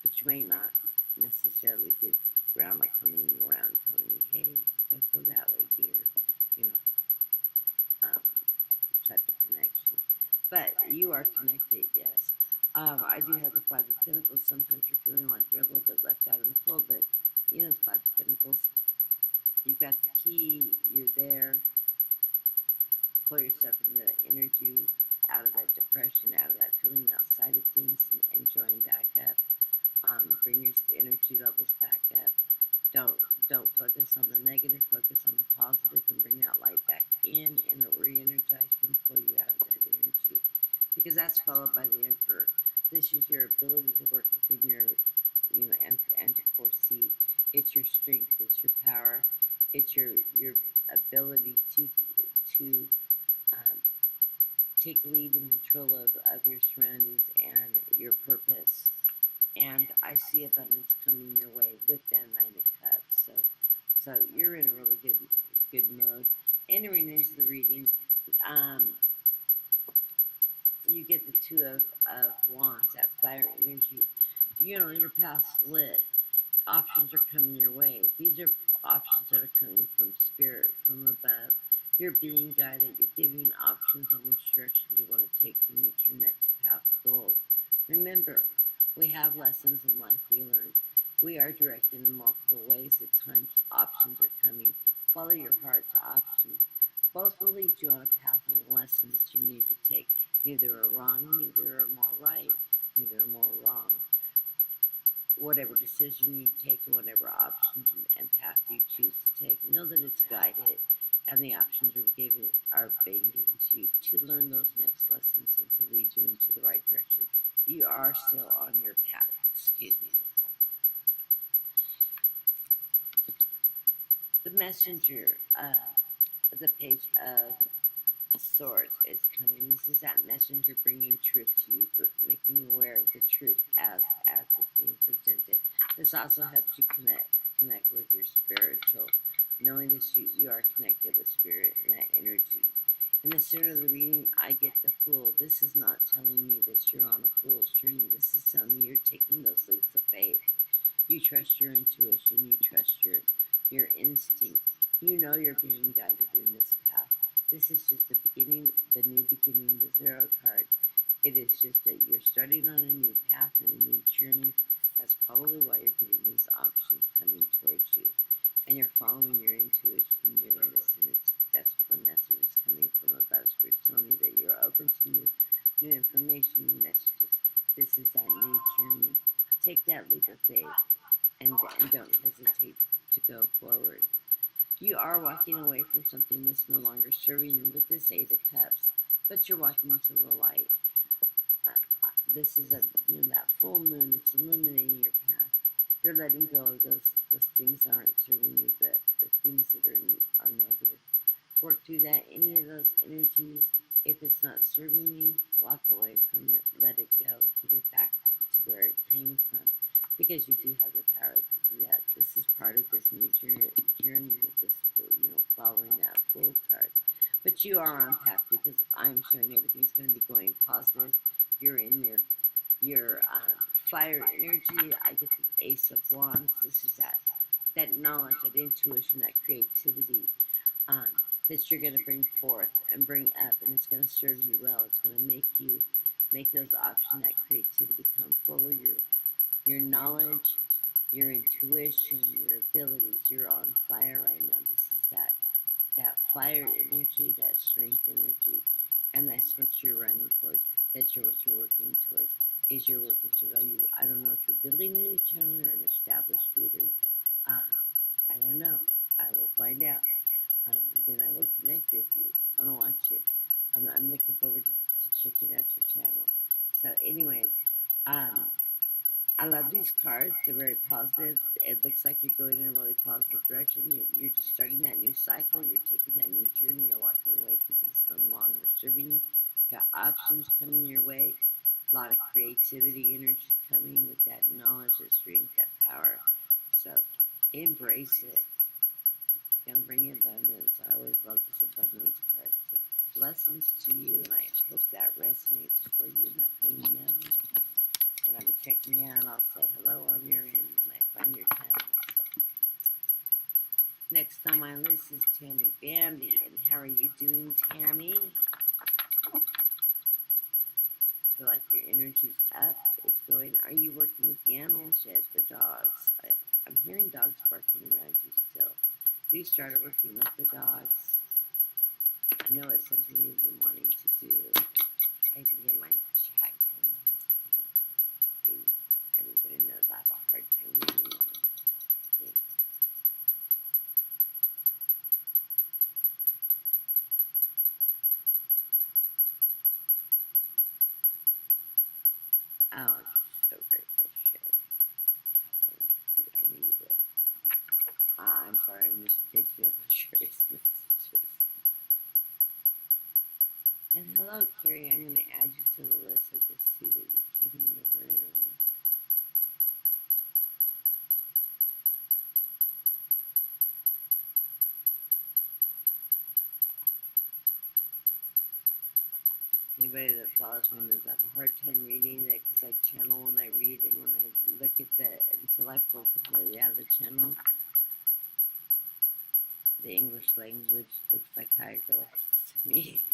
But you may not necessarily get around like coming around telling you, hey, don't go that way, dear. You know, type of connection. But you are connected, yes. I do have the Five of Pentacles. Sometimes you're feeling like you're a little bit left out in the cold, but you know, the Five of Pentacles, you've got the key, you're there. Pull yourself into that energy, out of that depression, out of that feeling outside of things, and join back up. Bring your energy levels back up. Don't focus on the negative, focus on the positive, and bring that light back in, and it will re-energize you and pull you out of that energy. Because that's followed by the Emperor. This is your ability to work within your, and to foresee. It's your strength, it's your power, it's your ability to take lead and control of your surroundings and your purpose. And I see abundance coming your way with that Nine of Cups. So you're in a really good mode. Entering into the reading, you get the Two of Wands, that fire energy. You know, your path's lit. Options are coming your way. These are options that are coming from spirit, from above. You're being guided. You're giving options on which direction you want to take to meet your next path goal. Remember, we have lessons in life we learn. We are directed in multiple ways. At times, options are coming. Follow your heart's options. Both will lead you on a path and a lesson that you need to take. Neither are wrong, neither are more right, neither are more wrong. Whatever decision you take and whatever options and path you choose to take, know that it's guided and the options are being given to you to learn those next lessons and to lead you into the right direction. You are still on your path. Excuse me. The messenger, the Page of Swords is coming. This is that messenger bringing truth to you, making you aware of the truth as it's being presented. This also helps you connect with your spiritual, knowing that you are connected with spirit and that energy. In the center of the reading, I get the Fool. This is not telling me that you're on a fool's journey. This is telling me you're taking those leaps of faith. You trust your intuition. You trust your instinct. You know you're being guided in this path. This is just the beginning, the new beginning, the Zero card. It is just that you're starting on a new path and a new journey. That's probably why you're getting these options coming towards you. And you're following your intuition doing this, and that's what the message is coming from above. Spirit telling me that you're open to new information, new messages. This is that new journey. Take that leap of faith and don't hesitate to go forward. You are walking away from something that's no longer serving you with this Eight of Cups, but you're walking into the light. This is that full moon. It's illuminating your path. You're letting go of those things that aren't serving you, the things that are negative. Work through that. Any of those energies, if it's not serving you, walk away from it. Let it go. Give it back to where it came from, because you do have the power to do that. This is part of this new journey with this, following that Fool card. But you are on path, because I'm showing everything's going to be going positive. You're in your fire energy. I get the Ace of Wands. This is that knowledge, that intuition, that creativity that you're going to bring forth and bring up, and it's going to serve you well. It's going to make those options, that creativity come forward. Your knowledge, your intuition, your abilities. You're on fire right now. This is that fire energy, that strength energy, and that's what you're running towards. That's what you're working towards. Is you're working towards. I don't know if you're building a new channel or an established reader. I don't know. I will find out. Then I will connect with you. I want to watch it. I'm looking forward to checking out your channel. So, anyways, I love these cards. They're very positive. It looks like you're going in a really positive direction. You're just starting that new cycle. You're taking that new journey. You're walking away from things that are no longer serving you. You've got options coming your way. A lot of creativity, energy coming with that knowledge, that strength, that power. So embrace it. going to bring you abundance. I always love this abundance card. So blessings to you, and I hope that resonates for you. Let me know. And I'll be checking you out. I'll say hello on your end when I find your channel. So. Next on my list is Tammy Bambi. And how are you doing, Tammy? I feel like your energy's up. It's going. Are you working with the animals yet? The dogs. I'm hearing dogs barking around you still. We started working with the dogs. I know it's something you've been wanting to do. I can get my chat going. Everybody knows I have a hard time reading on me. Oh, I'm so grateful, Sherry. I knew you would. I'm sorry, I'm just catching up on Sherry's messages. And hello, Carrie. I'm going to add you to the list. I just see that you came in the room. Anybody that follows me knows I have a hard time reading that because I channel when I read, and when I look at until I pull completely out of the channel, the English language looks like hieroglyphs to me.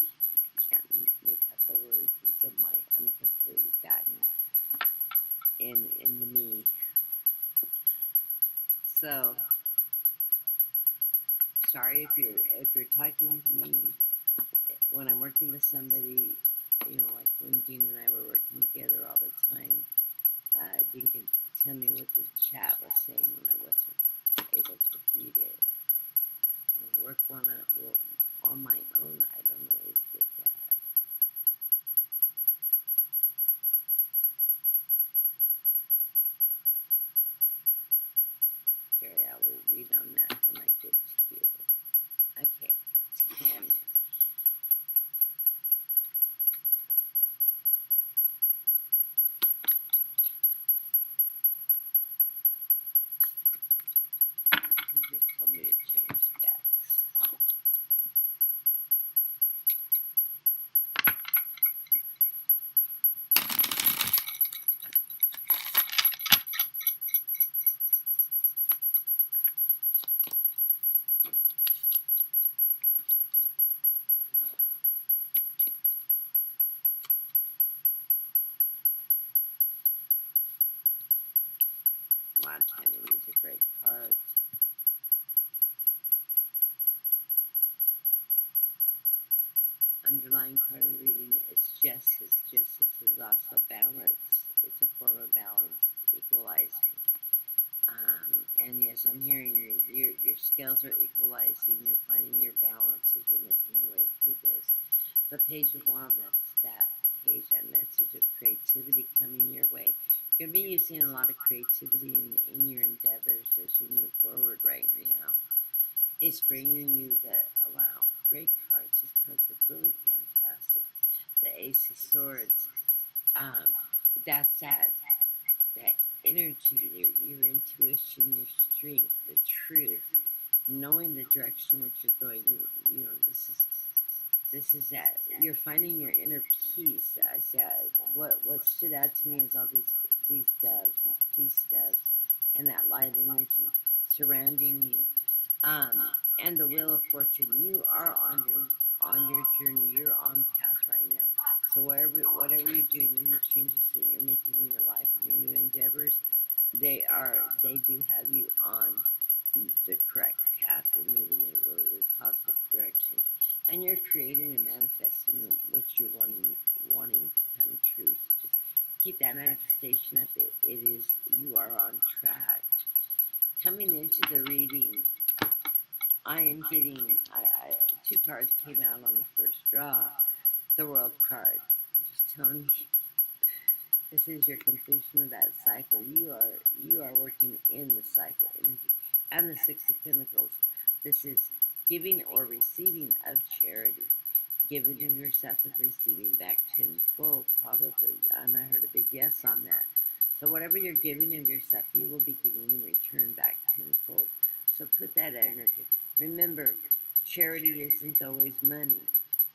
I can't make out the words until I'm completely gotten in the me. So sorry if you're talking to me when I'm working with somebody, like when Dean and I were working together all the time. Dean could tell me what the chat was saying when I wasn't able to read it. When I work on my own, I don't always get that. Carrie, I will read on that when I get to you. Okay, Tammy. You just told me to change decks. Wow, Tammy, these are great cards. Underlying part of the reading is justice. Justice is also balance. It's a form of balance, equalizing. And yes, I'm hearing your scales are equalizing. You're finding your balance as you're making your way through this. The Page of Wands, that's that page, that message of creativity coming your way. You're going to be using a lot of creativity in your endeavors as you move forward right now. It's bringing you wow, great cards. These cards are really fantastic. The Ace of Swords. That's that energy, your intuition, your strength, the truth, knowing the direction which you're going. This is that you're finding your inner peace. I said what stood out to me is all these doves, these peace doves, and that light energy surrounding you. And the Wheel of Fortune. You are on your journey. You're on path right now. So whatever you're doing, and the changes that you're making in your life and your new endeavors, they do have you on the correct path. You're moving in a really, really positive direction, and you're creating and manifesting what you're wanting to come true. So just keep that manifestation up. You are on track. Coming into the reading, I am getting, two cards came out on the first draw. The World card. I'm just telling you, this is your completion of that cycle. You are working in the cycle energy. And the Six of Pentacles. This is giving or receiving of charity. Giving of yourself and receiving back tenfold, probably. And I heard a big yes on that. So whatever you're giving of yourself, you will be getting in return back tenfold. So put that energy. Remember, charity isn't always money.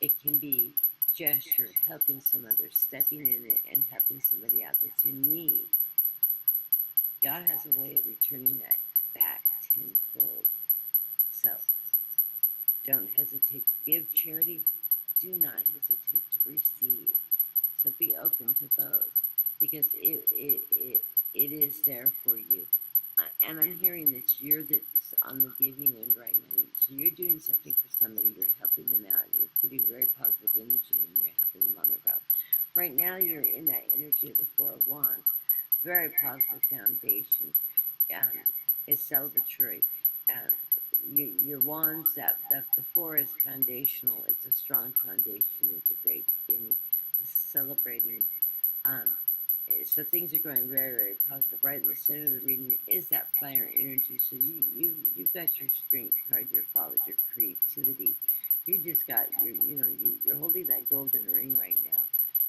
It can be gesture, helping some others, stepping in it and helping somebody out that's in need. God has a way of returning that back tenfold. So don't hesitate to give charity. Do not hesitate to receive. So be open to both because it is there for you. And I'm hearing that you're that's on the giving end right now. So you're doing something for somebody. You're helping them out. You're putting very positive energy and you're helping them on their route. Right now you're in that energy of the Four of Wands. Very positive foundation. It's celebratory. Um, your wands, the four is foundational. It's a strong foundation. It's a great beginning. It's celebrating. Um, so things are going very, very positive. Right in the center of the reading is that fire energy. So you've got your strength card, your father, your creativity. You just got you're holding that golden ring right now.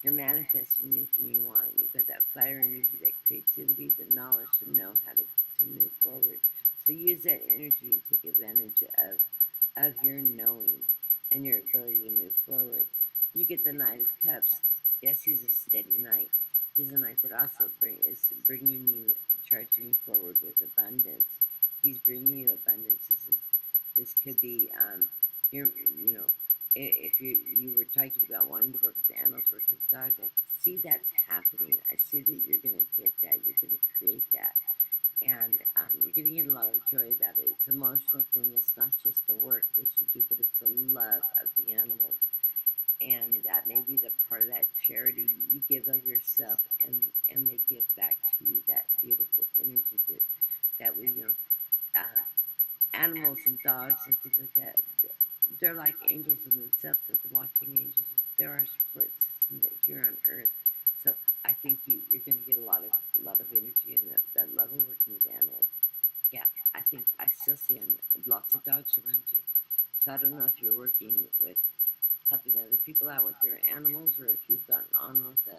You're manifesting anything you want. You've got that fire energy, that creativity, the knowledge to know how to move forward. So use that energy and take advantage of your knowing and your ability to move forward. You get the Knight of Cups. Yes, he's a steady knight. He's a knight that also is bringing you, charging you forward with abundance. He's bringing you abundance. This could be you know, if you were talking about wanting to work with animals, work with dogs, I see that's happening. I see that you're going to get that. You're going to create that. And you're going to get a lot of joy about it. It's an emotional thing. It's not just the work that you do, but it's the love of the animals. And that may be the part of that charity you give of yourself, and they give back to you that beautiful energy that we, animals and dogs and things like that. They're like angels in themselves. They're the walking angels. They're our support system that here on Earth. So I think you're going to get a lot of energy in that level working with animals. Yeah, I still see lots of dogs around you. So I don't know if you're working with helping other people out with their animals, or if you've gotten on with the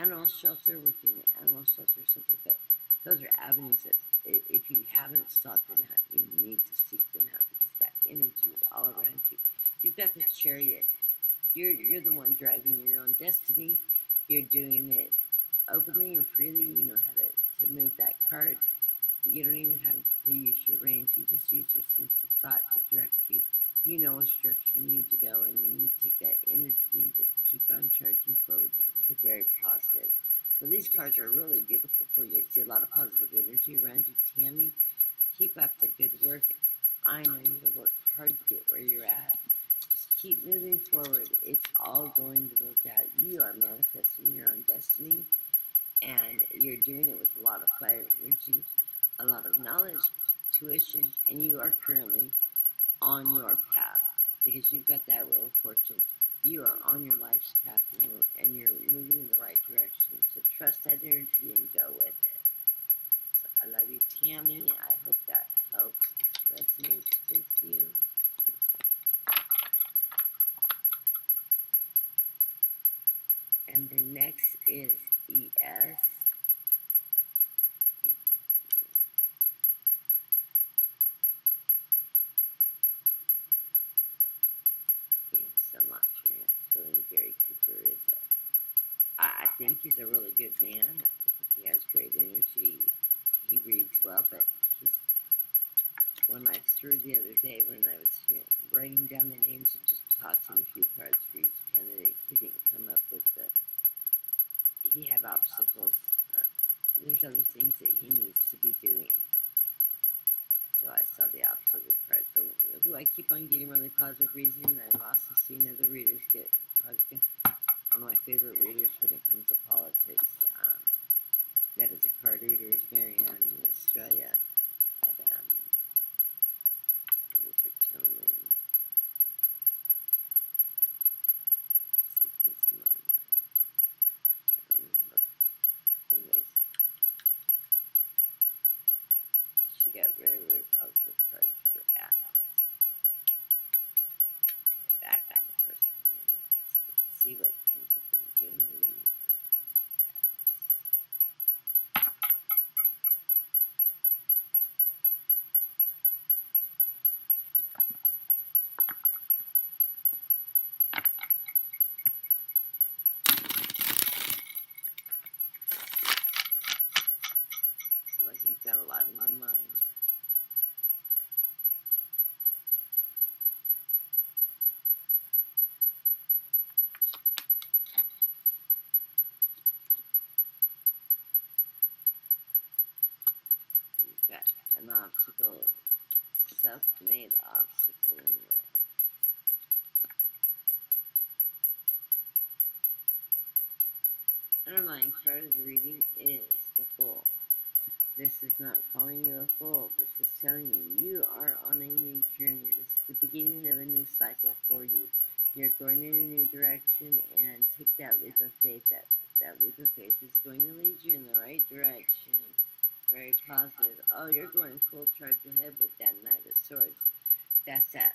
animal shelter, working in an animal shelter or something. But those are avenues that if you haven't sought them out, you need to seek them out because that energy is all around you. You've got the chariot. You're the one driving your own destiny. You're doing it openly and freely. You know how to move that cart. You don't even have to use your reins. You just use your sense of thought to direct you. You know which direction you need to go, and you need to take that energy and just keep on charging forward because it's very positive. So these cards are really beautiful for you. I see a lot of positive energy around you, Tammy. Keep up the good work. I know you've worked hard to get where you're at. Just keep moving forward. It's all going to work out. You are manifesting your own destiny, and you're doing it with a lot of fire energy, a lot of knowledge, tuition, and you are currently on your path because you've got that wheel of fortune. You are on your life's path, and you're moving in the right direction. So trust that energy and go with it. So I love you, Tammy. I hope that helps and resonates with you. And the next is ES. So much. Feeling Gary Cooper is I think he's a really good man. I think he has great energy. He reads well, but when I threw the other day when I was writing down the names and just tossing a few cards for each candidate, he didn't come up with he had obstacles. There's other things that he needs to be doing. So I saw the obstacle card. So who I keep on getting really positive reasoning. I've also seen other readers get positive. One of my favorite readers when it comes to politics. That is a card reader is Marianne in Australia. At what is her channel name? Something similar to mine. Can't remember. Anyways, she got very, very positive cards for Adams. Get back on the person. Let's see what comes up in the June reading. thought in your mind. You've got an obstacle, self-made obstacle in your way. Underlying part of the reading is the Fool. This is not calling you a fool. This is telling you you are on a new journey. This is the beginning of a new cycle for you. You're going in a new direction, and take that leap of faith. That leap of faith is going to lead you in the right direction. Very positive. Oh, you're going full charge ahead with that Knight of Swords. That's that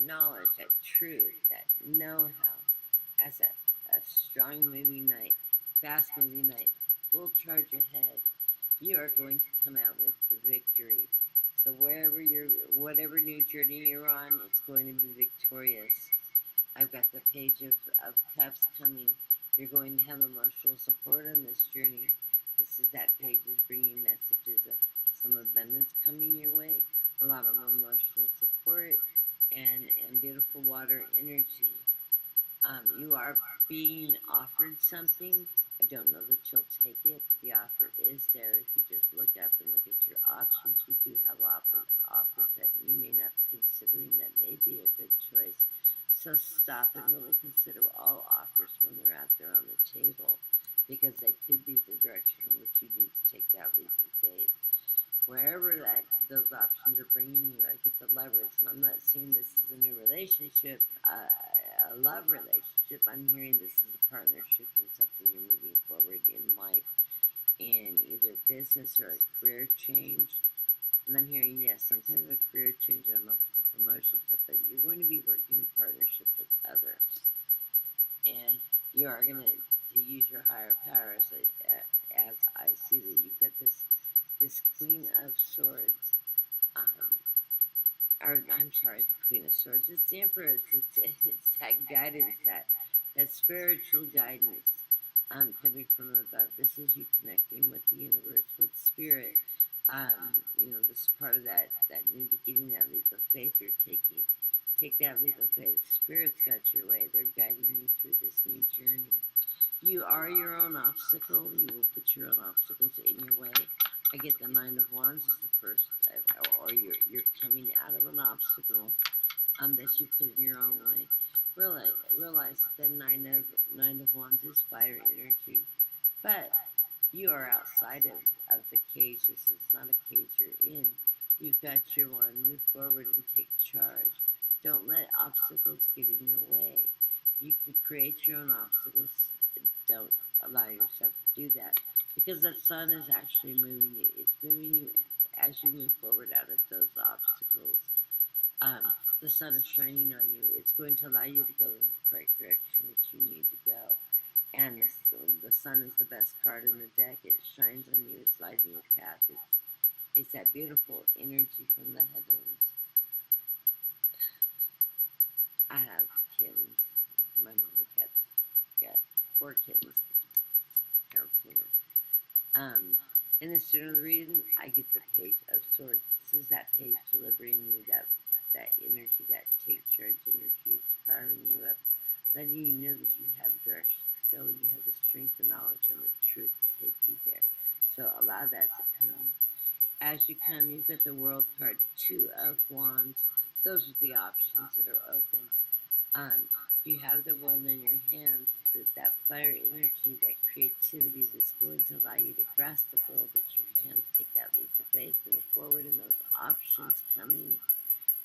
knowledge, that truth, that know-how. As a strong moving knight, fast moving knight, full charge ahead. You are going to come out with the victory. So whatever new journey you're on, it's going to be victorious. I've got the Page of Cups coming. You're going to have emotional support on this journey. This is that page is bringing messages of some abundance coming your way, a lot of emotional support, and beautiful water energy. You are being offered something. I don't know that you'll take it. The offer is there. If you just look up and look at your options, you do have offers that you may not be considering that may be a good choice. So stop and really consider all offers when they're out there on the table, because they could be the direction in which you need to take that leap of faith. Wherever those options are bringing you, I get the Lovers, and I'm not seeing this as a new relationship, a love relationship. I'm hearing this as a partnership in something you're moving forward in life, in either business or a career change. And I'm hearing, yes, some kind of a career change. I don't know if it's a promotion stuff, but you're going to be working in partnership with others, and you are going to use your higher power. As I see that you've got this Queen of Swords, or I'm sorry, the Queen of Swords. It's the Empress. It's that guidance, that spiritual guidance, coming from above. This is you connecting with the universe, with spirit. This is part of that new beginning, that leap of faith you're taking. Take that leap of faith. Spirit's got your way. They're guiding you through this new journey. You are your own obstacle. You will put your own obstacles in your way. I get the Nine of Wands as the first, or you're coming out of an obstacle that you put in your own way. Realize that the Nine of Wands is fire energy, but you are outside of the cage. This is not a cage you're in. You've got your wand. Move forward and take charge. Don't let obstacles get in your way. You can create your own obstacles. Don't allow yourself to do that, because that sun is actually moving you. It's moving you as you move forward out of those obstacles. The sun is shining on you. It's going to allow you to go in the correct direction that you need to go. And the sun is the best card in the deck. It shines on you. It's lighting your path. It's that beautiful energy from the heavens. I have kittens. My mama cat's got 4 kittens. Counting them. In the center of the reading, I get the Page of Swords. This is that page delivering you that energy, that take charge energy. It's powering you up, letting you know that you have directions to go, and you have the strength, the knowledge, and the truth to take you there. So allow that to come. As you come, you've got the World card, 2 of Wands. Those are the options that are open. You have the world in your hands, that fire energy, that creativity that's going to allow you to grasp the world at your hands, take that leap of faith, move forward, and those options coming,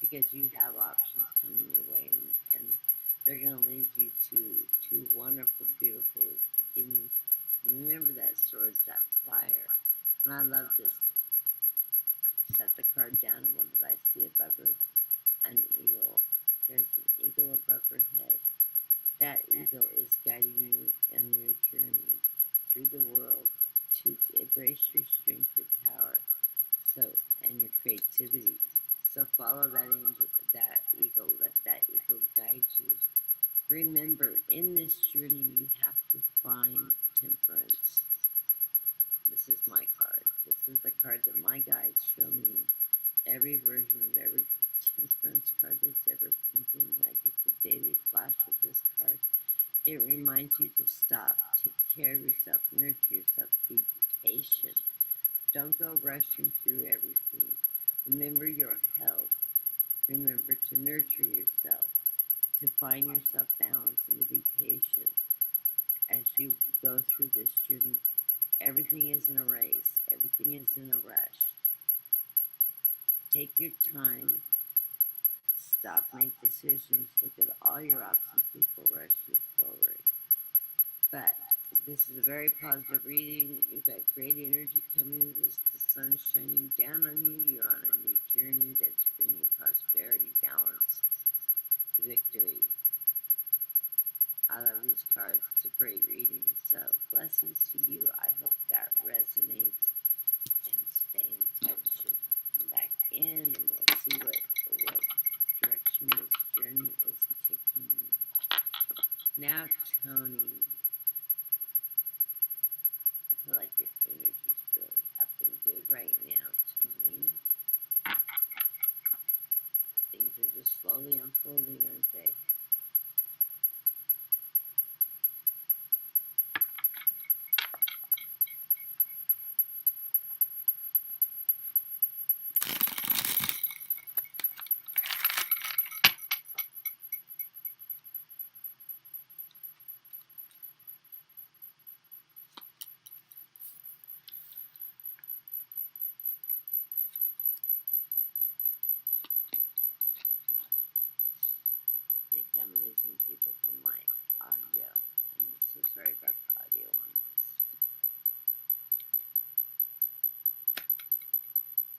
because you have options coming your way, and they're going to lead you to wonderful, beautiful beginnings. Remember that sword, that fire. And I love this. Set the card down, and what did I see above her? An eagle. There's an eagle above her head. That eagle is guiding you in your journey through the world to embrace your strength, your power, and your creativity. So follow that angel, that eagle. Let that eagle guide you. Remember, in this journey, you have to find temperance. This is my card. This is the card that my guides show me. Every version of every temperance card that's ever printed. I get the daily flash of this card. It reminds you to stop, take care of yourself, nurture yourself, be patient. Don't go rushing through everything. Remember your health. Remember to nurture yourself, to find yourself balanced, and to be patient as you go through this journey. Everything isn't a race. Everything isn't a rush. Take your time. Stop, make decisions. Look at all your options before rushing forward. But this is a very positive reading. You've got great energy coming into this. The sun's shining down on you. You're on a new journey that's bringing prosperity, balance, victory. I love these cards. It's a great reading. So blessings to you. I hope that resonates. And stay in touch and come back in, and we'll see what direction this journey is taking you. Now, Tony, I feel like your energy's really happening good right now, Tony. Things are just slowly unfolding, aren't they? I think I'm losing people from my audio. I'm so sorry about the audio on this.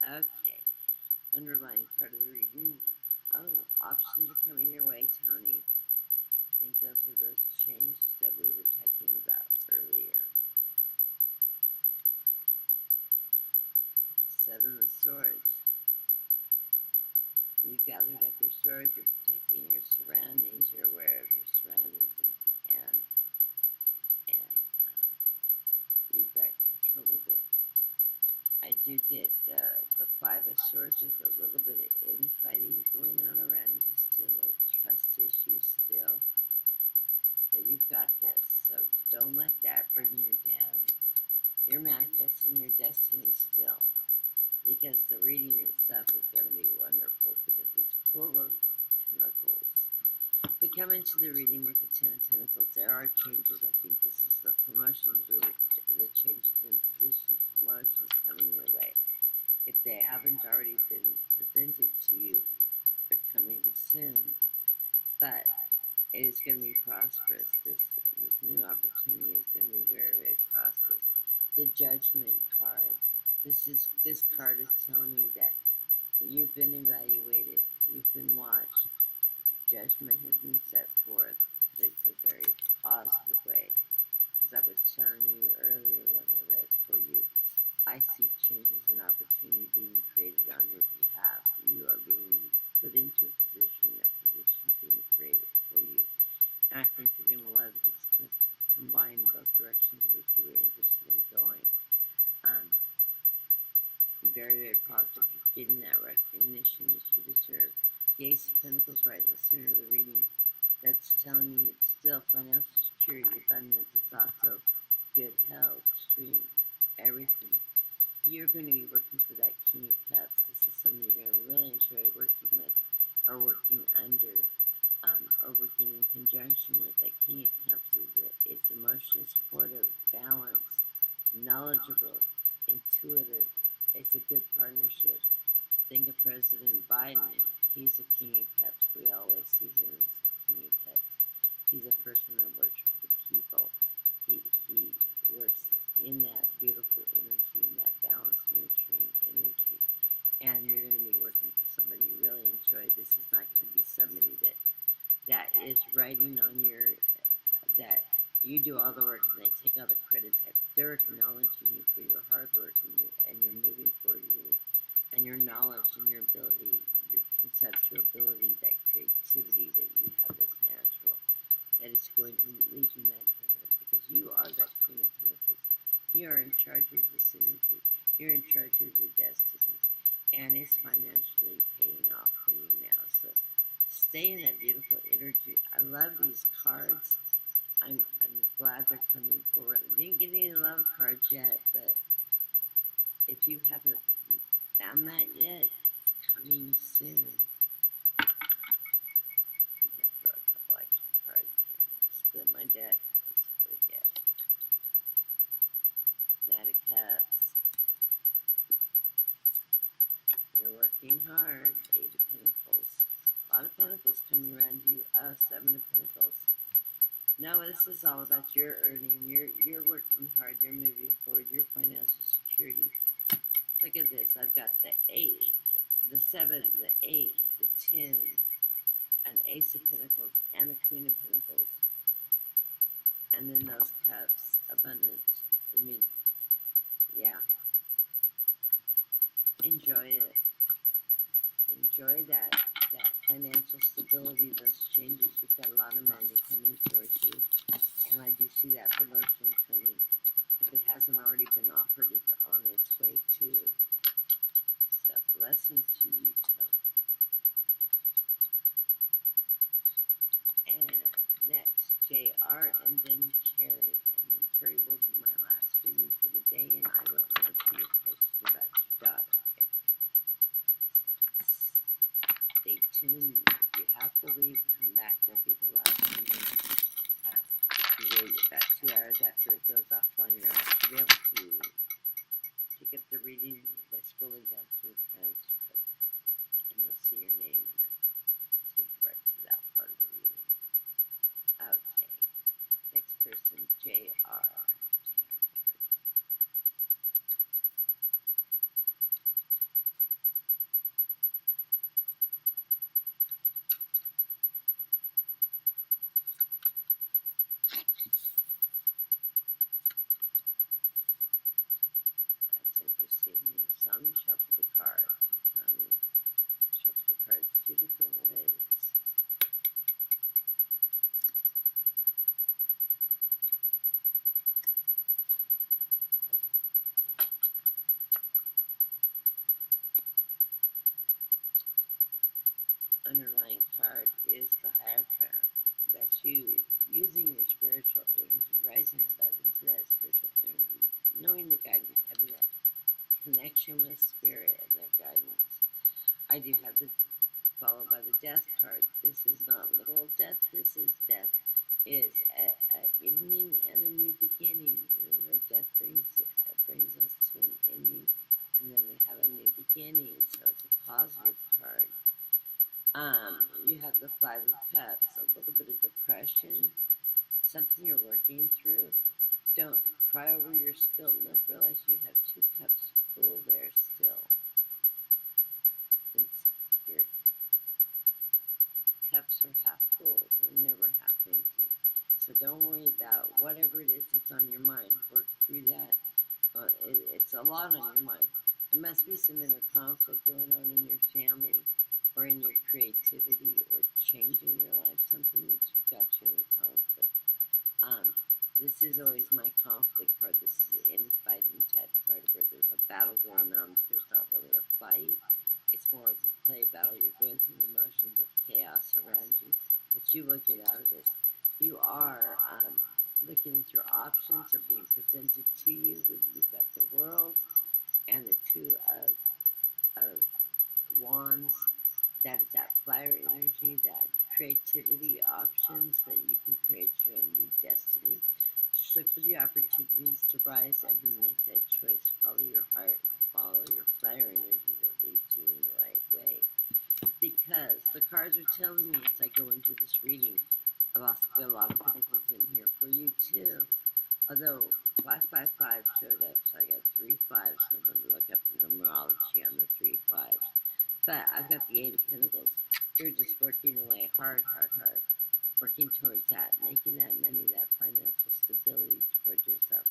Okay. Underlying part of the reading. Oh, options are coming your way, Tony. I think those are those changes that we were talking about earlier. Seven of Swords. You've gathered up your swords, you're protecting your surroundings, you're aware of your surroundings, and you've got control of it. I do get the Five of Swords. There's a little bit of infighting going on around you still, trust issues still. But you've got this, so don't let that bring you down. You're manifesting your destiny still, because the reading itself is going to be wonderful, because it's full of pentacles. We come into the reading with the Ten of Pentacles. There are changes. I think this is the promotions, the changes in positions, promotions coming your way. If they haven't already been presented to you, they're coming soon. But it is going to be prosperous. This new opportunity is going to be very, very prosperous. The Judgment card. This card is telling me that you've been evaluated, you've been watched, judgment has been set forth, but it's a very positive way. As I was telling you earlier when I read for you, I see changes and opportunity being created on your behalf. You are being put into a position being created for you. And I think you're going to love it. It's going to combine both directions of which you were interested in going. Very, very positive. You're getting that recognition that you deserve. The Ace of Pentacles right in the center of the reading. That's telling me it's still financial security, abundance. It's also good health, strength, everything. You're going to be working for that King of Cups. This is something you're going to really enjoy working with, or working under, or working in conjunction with. That King of Cups it's emotionally supportive, balanced, knowledgeable, intuitive. It's a good partnership. Think of President Biden. He's a King of Cups. We always see him as a King of Cups. He's a person that works for the people. He works in that beautiful energy, in that balanced, nurturing energy. And you're going to be working for somebody you really enjoy. This is not going to be somebody that is writing on your, that you do all the work and they take all the credit. They're acknowledging you for your hard work and your moving forward, and your knowledge and your ability, your conceptual ability, that creativity that you have is natural. That it's going to lead you in that direction, because you are that Queen of Pentacles. You're in charge of this energy. You're in charge of your destiny. And it's financially paying off for you now. So stay in that beautiful energy. I love these cards. I'm glad they're coming forward. I didn't get any love cards yet, but if you haven't found that yet, it's coming soon. I'm going to throw a couple extra cards here. Split my deck. Let's see what we get. Knight of Cups. You're working hard. Eight of Pentacles. A lot of Pentacles coming around you. Seven of Pentacles. No, this is all about your earning. You're working hard. You're moving forward. Your financial security. Look at this. I've got the 8, the 7, the 8, the 10, an Ace of Pentacles, and a Queen of Pentacles. And then those cups. Abundance. I mean, yeah. Enjoy it. Enjoy that financial stability, those changes. You've got a lot of money coming towards you. And I do see that promotion coming. If it hasn't already been offered, it's on its way too. So, blessings to you, Tony. And next, JR, and then Carrie. And then Carrie will be my last reading for the day, and I will answer your question about your daughter, Carrie. So, stay tuned. If you have to leave, come back. There'll be the last reading. You wait about 2 hours after it goes offline, you'll be able to pick up the reading by scrolling down through the transcript, and you'll see your name and then take you right to that part of the reading. Okay. Next person, JR. Interesting. Some shuffle the cards. Some shuffle the cards 2 different ways. Underlying card is the Hierophant. That's you using your spiritual energy, rising above into that spiritual energy, knowing the guidance, having that connection with spirit and their guidance. I do have the followed by the Death card. This is not literal death. This is death is a ending and a new beginning. Remember, death brings us to an ending, and then we have a new beginning. So it's a positive card. You have the 5 of Cups, a little bit of depression, something you're working through. Don't cry over your spilled milk. Realize you have 2 cups full there still. Your cups are half full. They're never half empty. So don't worry about whatever it is that's on your mind. Work through that. It's a lot on your mind. There must be some inner conflict going on in your family, or in your creativity, or change in your life, something that you've got you in conflict. This is always my conflict card. This is the infighting type card where there's a battle going on, but there's not really a fight. It's more of a play battle. You're going through emotions of chaos around you, but you will get out of this. You are looking at your options are being presented to you. You've got the World and the 2 of Wands. That is that fire energy, that creativity options, that you can create your own new destiny. Just look for the opportunities to rise up and make that choice. Follow your heart, follow your fire energy that leads you in the right way. Because the cards are telling me as I go into this reading, I've also got a lot of Pentacles in here for you too. Although 555 showed up, so I got 3 5s, so I'm going to look up the numerology on the 3 5s. But I've got the 8 of Pentacles. You're just working away hard, working towards that, making that money, that financial stability towards yourself.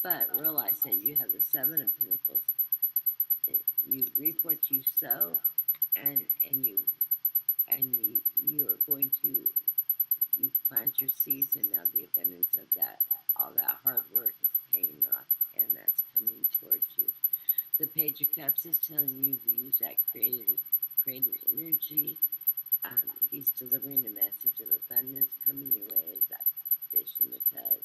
But realize that you have the 7 of Pentacles. You reap what you sow, and you are going to plant your seeds, and now the abundance of that, all that hard work is paying off. and that's coming towards you. The Page of Cups is telling you to use that creative energy. He's delivering a message of abundance coming your way as that fish in the tub.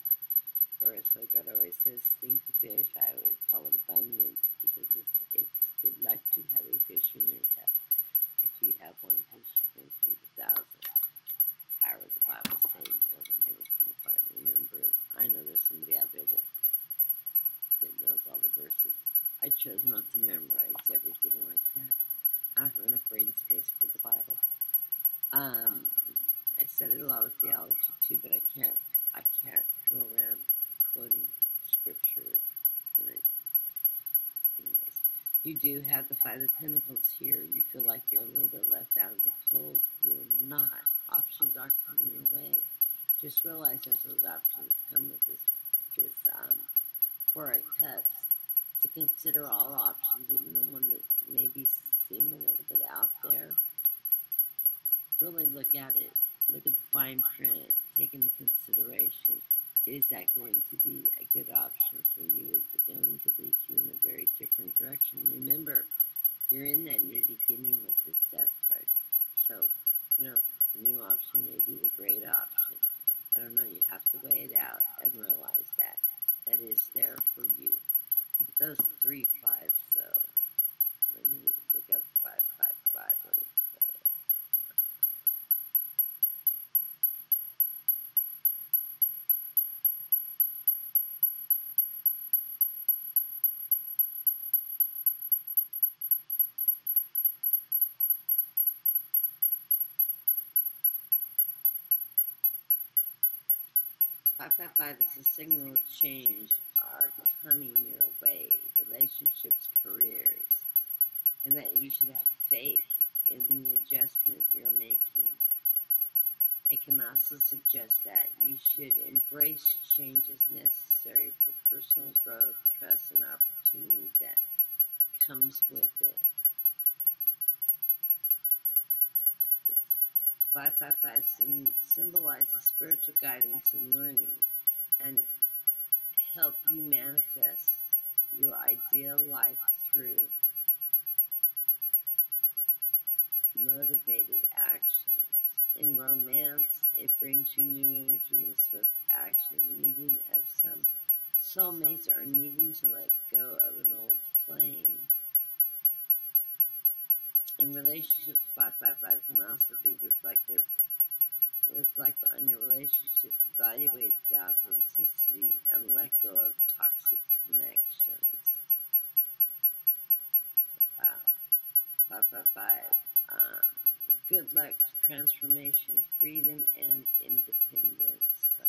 Or as my God always says, stinky fish. I always call it abundance because it's good luck to have a fish in your cup. If you have one fish, you can feed 1,000. However the Bible says, I never can quite remember it. I know there's somebody out there that knows all the verses. I chose not to memorize everything like that. I don't have enough brain space for the Bible. I studied a lot of theology too, but I can't go around quoting scripture. Anyways, you do have the Five of Pentacles here. You feel like you're a little bit left out of the cold. You're not. Options are coming your way. Just realize as those options come with this Four of Cups, to consider all options, even the one that maybe seem a little bit out there. Really look at it. Look at the fine print. Take into consideration. Is that going to be a good option for you? Is it going to lead you in a very different direction? Remember, you're in that new beginning with this Death card. So, the new option may be the great option. I don't know. You have to weigh it out and realize that is there for you. Those 3 5s, so let me look up 555 really quick. 555 is a signal of change are coming your way, relationships, careers, and that you should have faith in the adjustment you're making. It can also suggest that you should embrace changes necessary for personal growth, trust, and opportunity that comes with it. 555 symbolizes spiritual guidance and learning and help you manifest your ideal life through motivated actions. In romance, it brings you new energy and swift action, meeting of some soulmates or needing to let go of an old flame. In relationship, 555 can also be reflective. Reflect on your relationship, evaluate the authenticity, and let go of toxic connections. 555. Good luck, transformation, freedom, and independence. So,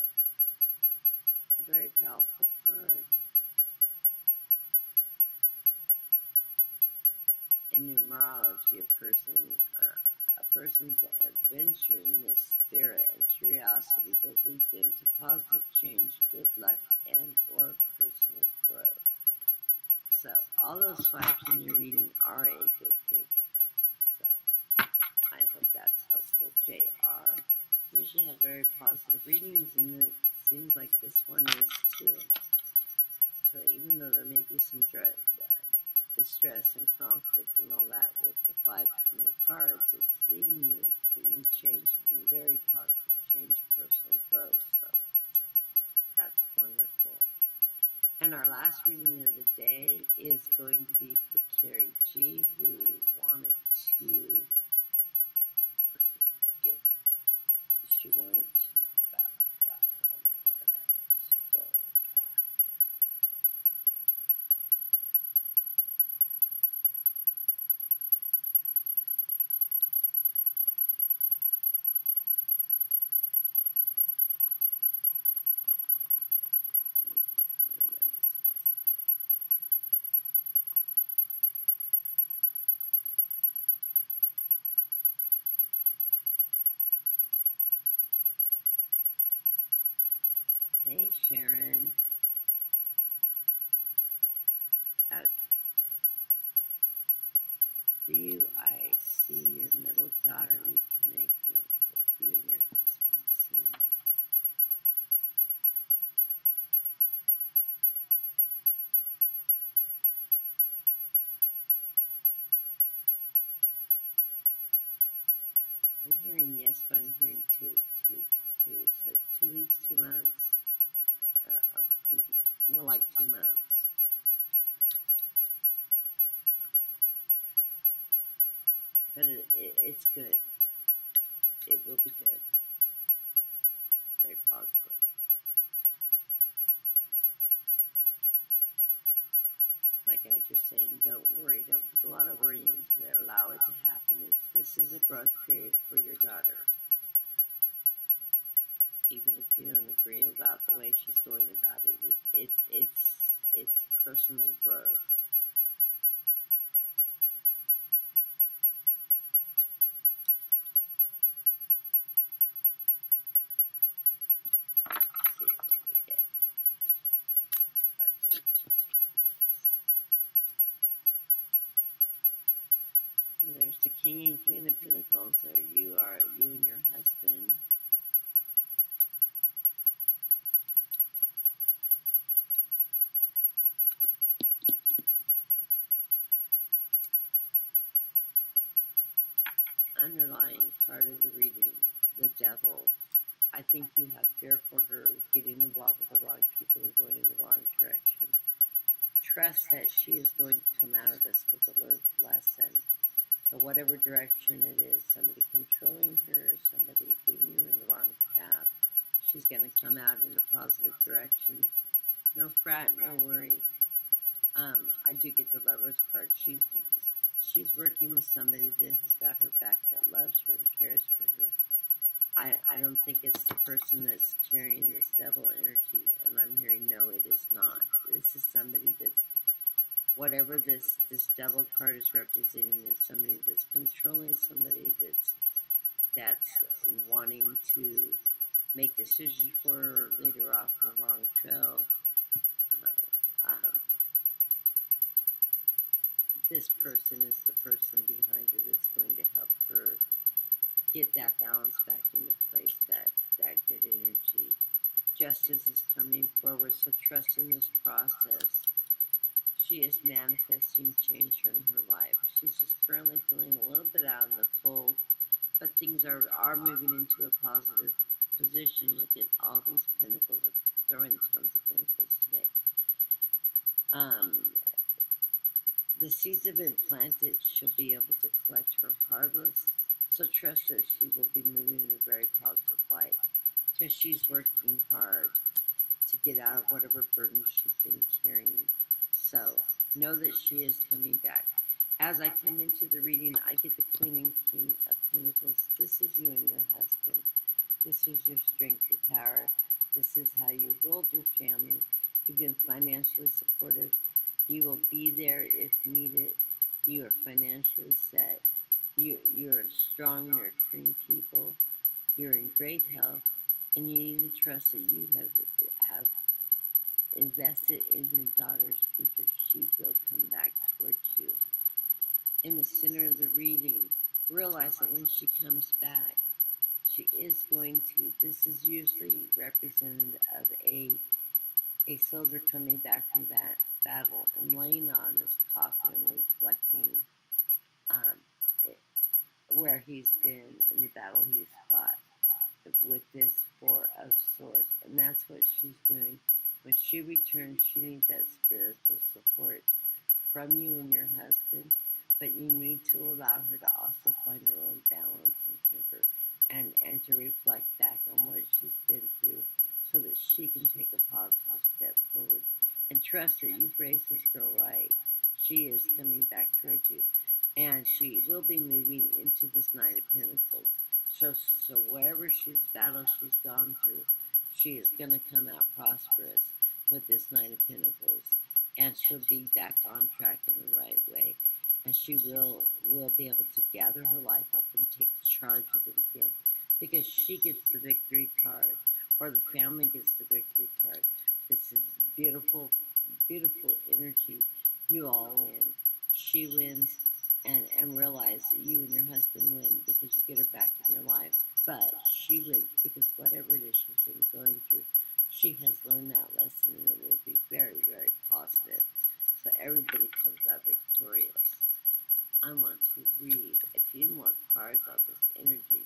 a very powerful card. In numerology, a person's adventure in this spirit and curiosity will lead them to positive change, good luck, and or personal growth. So all those 5s in your reading are a good thing. So I hope that's helpful. JR. Usually have very positive readings, and it seems like this one is too. So even though there may be some distress and conflict and all that with the 5 from the cards, it's leading you in change and very positive change, personal growth. So that's wonderful. And our last reading of the day is going to be for Carrie G, who wanted to know about that. Hold on, look at that. Scroll back. Hey, Sharon. Okay. I see your middle daughter reconnecting with you and your husband soon. hearing yes, but I'm hearing two. So 2 weeks, 2 months. Uh, More like 2 months. But it's good. It will be good. Very positive. Like I was just saying, don't worry. Don't put a lot of worry into it. Allow it to happen. This is a growth period for your daughter. Even if you don't agree about the way she's going about it, it's personal growth. Let's see what we get. There's the King and Queen of Pentacles. Or you and your husband. Underlying card of the reading, the Devil. I think you have fear for her getting involved with the wrong people and going in the wrong direction. Trust that she is going to come out of this with a learned lesson. So whatever direction it is, somebody controlling her, somebody leading her in the wrong path, she's going to come out in a positive direction. No fret, no worry. I do get the Lover's card. She's working with somebody that has got her back, that loves her and cares for her. I don't think it's the person that's carrying this devil energy, and I'm hearing no, it is not. This is somebody that's, whatever this devil card is representing, is somebody that's controlling, somebody that's wanting to make decisions for her, lead her off on the wrong trail. This person is the person behind her that's going to help her get that balance back into place, that good energy. Justice is coming forward, so trust in this process. She is manifesting change in her life. She's just currently feeling a little bit out in the cold, but things are moving into a positive position. Look at all these pentacles. I'm throwing tons of pentacles today. The seeds have been planted. She'll be able to collect her harvest. So trust that she will be moving in a very positive light, because she's working hard to get out of whatever burden she's been carrying. So know that she is coming back. As I come into the reading, I get the Queen and King of Pentacles. This is you and your husband. This is your strength, your power. This is how you ruled your family. You've been financially supportive. You will be there if needed. You are financially set. You're a strong, nurturing people. You're in great health, and you need to trust that you have invested in your daughter's future. She will come back towards you. In the center of the reading, realize that when she comes back, she is going to. This is usually representative of a soldier coming back from battle and laying on his coffin and reflecting where he's been in the battle he's fought with this Four of Swords. And that's what she's doing. When she returns, she needs that spiritual support from you and your husband, but you need to allow her to also find her own balance and temper, and to reflect back on what she's been through, so that she can take a positive step forward. And trust that you've raised this girl right. She is coming back towards you, and she will be moving into this Knight of Pentacles. So wherever battle she's gone through, she is going to come out prosperous with this Knight of Pentacles, and she'll be back on track in the right way, and she will be able to gather her life up and take charge of it again, because she gets the victory card, or the family gets the victory card. This is beautiful, beautiful energy. You all win. She wins, and realize that you and your husband win because you get her back in your life. But she wins because whatever it is she's been going through, she has learned that lesson, and it will be very, very positive. So everybody comes out victorious. I want to read a few more cards on this energy.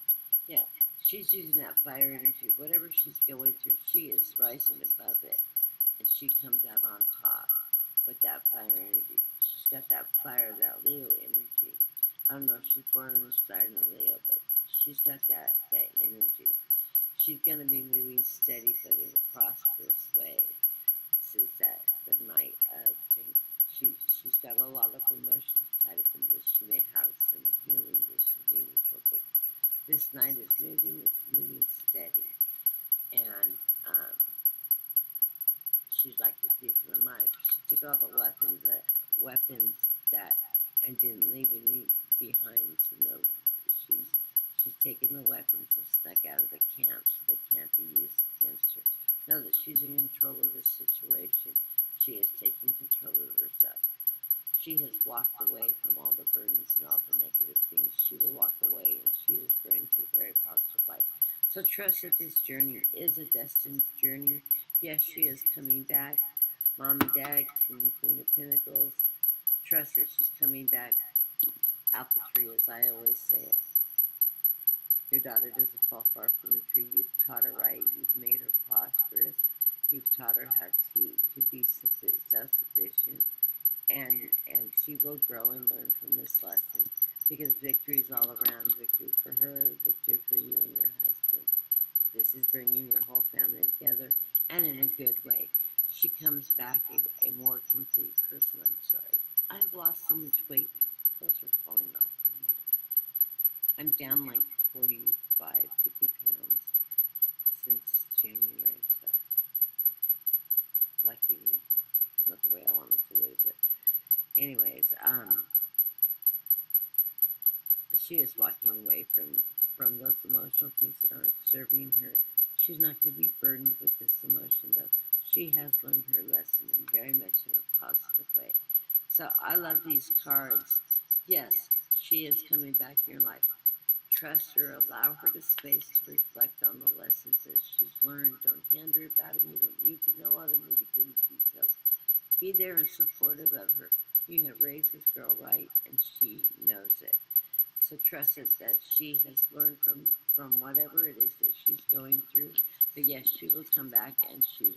Yeah, she's using that fire energy. Whatever she's going through, she is rising above it, and she comes out on top with that fire energy. She's got that fire, that Leo energy. I don't know if she's born in the sign of Leo, but she's got that energy. She's gonna be moving steady, but in a prosperous way. This is that the night of things. She's got a lot of emotions tied up in this. She may have some healing that she's needing for, but this night is moving. It's moving steady, and she's like the thief in the night. She took all the weapons that, and didn't leave any behind. So no, she's she's taken the weapons and stuck out of the camp, so they can't be used against her. Know that she's in control of the situation. She is taking control of herself. She has walked away from all the burdens and all the negative things. She will walk away, and she is going to a very positive life. So trust that this journey is a destined journey. Yes, she is coming back. Mom and Dad, King and Queen of Pentacles. Trust that she's coming back. Apple tree, as I always say it. Your daughter doesn't fall far from the tree. You've taught her right. You've made her prosperous. You've taught her how to be self-sufficient. And she will grow and learn from this lesson, because victory is all around. Victory for her, victory for you and your husband. This is bringing your whole family together, and in a good way. She comes back a more complete person. I'm sorry. I have lost so much weight. Clothes are falling off. I'm down like 45, 50 pounds since January, so lucky me. Not the way I wanted to lose it. Anyways, she is walking away from those emotional things that aren't serving her. She's not going to be burdened with this emotion, though. She has learned her lesson, and very much in a positive way. So I love these cards. Yes, she is coming back in your life. Trust her, allow her the space to reflect on the lessons that she's learned. Don't hand her about them. You don't need to know all the nitty-gritty details. Be there and supportive of her. You have raised this girl right, and she knows it. So trust it that she has learned from whatever it is that she's going through. But yes, she will come back, and she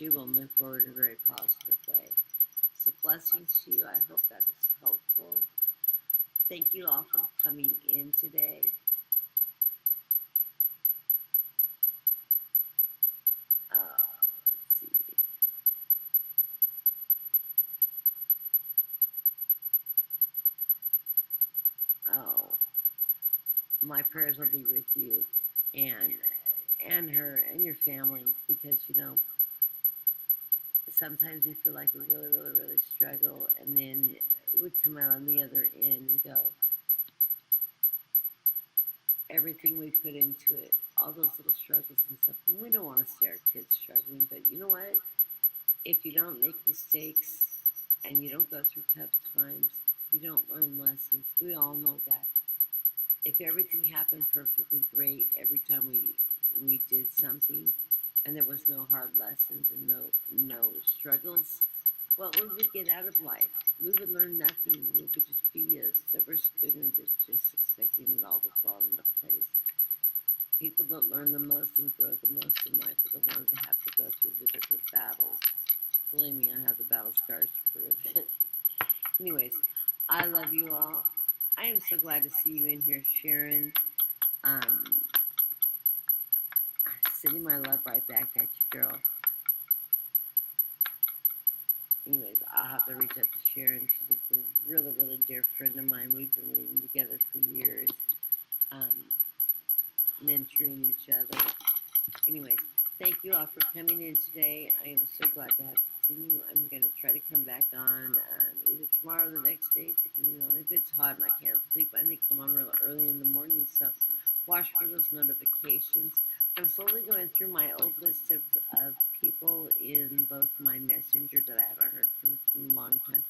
will move forward in a very positive way. So blessings to you. I hope that is helpful. Thank you all for coming in today. Let's see. Oh, my prayers will be with you, and her and your family, because sometimes we feel like we really, really, really struggle, and then we come out on the other end and go, everything we put into it, all those little struggles and stuff. And we don't want to see our kids struggling, but you know what? If you don't make mistakes and you don't go through tough times, you don't learn lessons. We all know that. If everything happened perfectly great every time we did something, and there was no hard lessons and no struggles, what would we get out of life? We would learn nothing. We would just be a silver spinner that's just expecting it all to fall into place. People that learn the most and grow the most in life are the ones that have to go through the different battles. Believe me, I have the battle scars to prove it. Anyways, I love you all. I am so glad to see you in here, Sharon. Sending my love right back at you, girl. Anyways, I'll have to reach out to Sharon. She's a really, really dear friend of mine. We've been reading together for years, mentoring each other. Anyways, thank you all for coming in today. I am so glad to have continue. I'm going to try to come back on either tomorrow or the next day, depending on if it's hot and I can't sleep. I may come on real early in the morning, so watch for those notifications. I'm slowly going through my old list of people in both my messenger that I haven't heard from in a long time,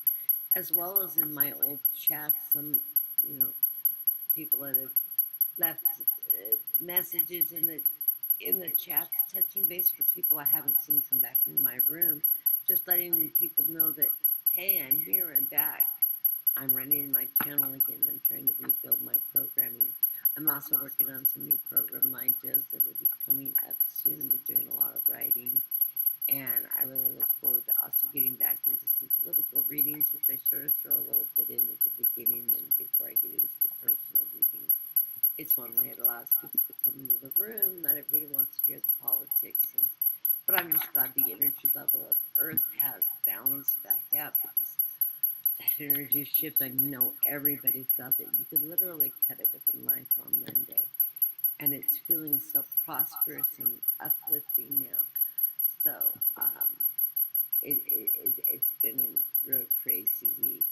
as well as in my old chats. Some, people that have left messages in the chats, touching base for people I haven't seen come back into my room, just letting people know that, hey, I'm here, I'm back. I'm running my channel again. I'm trying to rebuild my programming. I'm also working on some new program ideas that will be coming up soon. I'll be doing a lot of writing. And I really look forward to also getting back into some political readings, which I sort of throw a little bit in at the beginning and before I get into the personal readings. It's one way it allows people to come into the room. Not everybody wants to hear the politics. But I'm just glad the energy level of Earth has balanced back out because that energy shift, I know everybody felt it. You could literally cut it with a knife on Monday. And it's feeling so prosperous and uplifting now. So, it's been a real crazy week.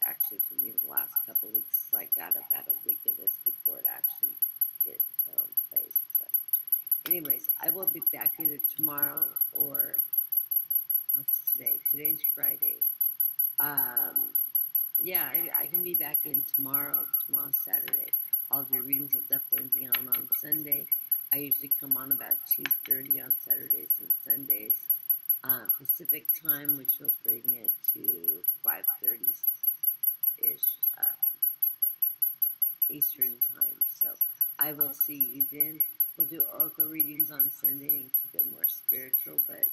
Actually, for me, the last couple of weeks, I got about a week of this before it actually fell in place. But anyways, I will be back either tomorrow or, what's today? Today's Friday. Yeah, I can be back in tomorrow. Tomorrow's Saturday. All of your readings will definitely be on Sunday. I usually come on about 2:30 on Saturdays and Sundays. Pacific time, which will bring it to 5:30-ish Eastern time. So I will see you then. We'll do oracle readings on Sunday and keep it more spiritual, but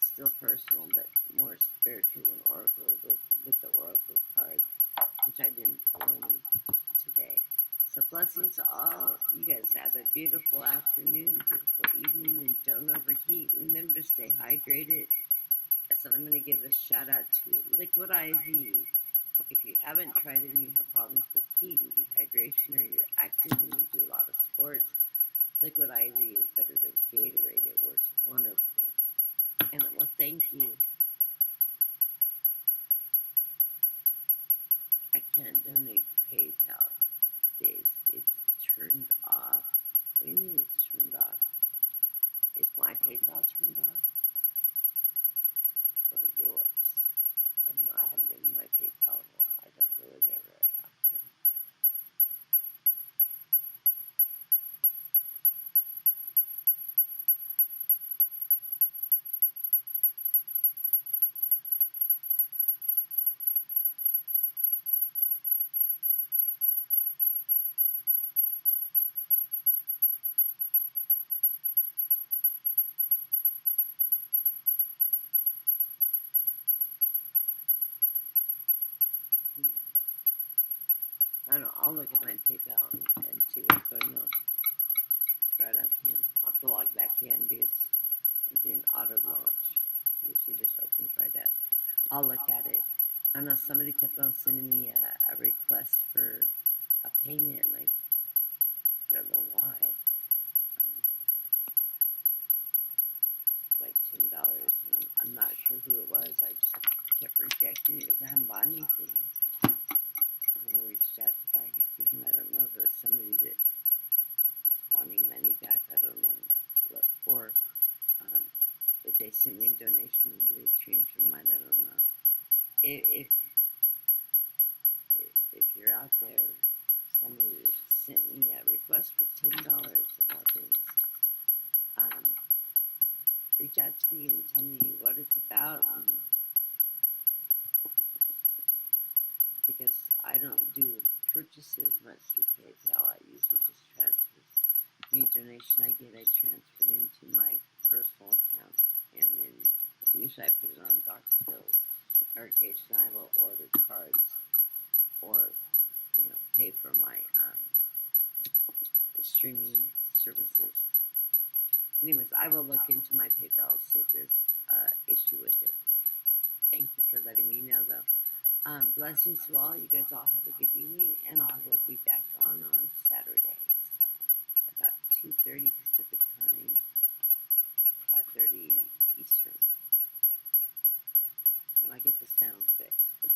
still personal, but more spiritual than oracle with the oracle cards, which I didn't pull any today. So blessings to all. You guys have a beautiful afternoon, beautiful evening, and don't overheat. Remember to stay hydrated. So I'm going to give a shout out to Liquid IV. If you haven't tried it and you have problems with heat and dehydration, or you're active and you do a lot of sports, Liquid IV is better than Gatorade. It works wonderful. And well, thank you. I can't donate to PayPal days. It's turned off. What do you mean it's turned off? Is my PayPal turned off? Or yours? I haven't been in my PayPal in a while. I don't go in there very often. I don't know. I'll look at my PayPal and see what's going on. Right offhand. I'll have to log back in because it didn't auto launch. Usually just opens right at. I'll look at it. I know somebody kept on sending me a request for a payment, and I don't know why. Like $10, and I'm not sure who it was. I just kept rejecting it because I haven't bought anything. I haven't reached out to buy anything, and I don't know if it was somebody that was wanting money back. I don't know what, or if they sent me a donation and they changed their mind. I don't know. If you're out there, somebody sent me a request for $10 of all things. Reach out to me and tell me what it's about, because I don't do purchases much through PayPal. I usually just transfer. Any donation I get, I transfer it into my personal account, and then usually I put it on Dr. Bill's. Or occasionally I will order cards, or pay for my streaming services. Anyways, I will look into my PayPal, see if there's issue with it. Thank you for letting me know, though. Blessings to all. You guys all have a good evening, and I will be back on Saturday. So about 2:30 Pacific time, 5:30 Eastern. And I get the sound fixed.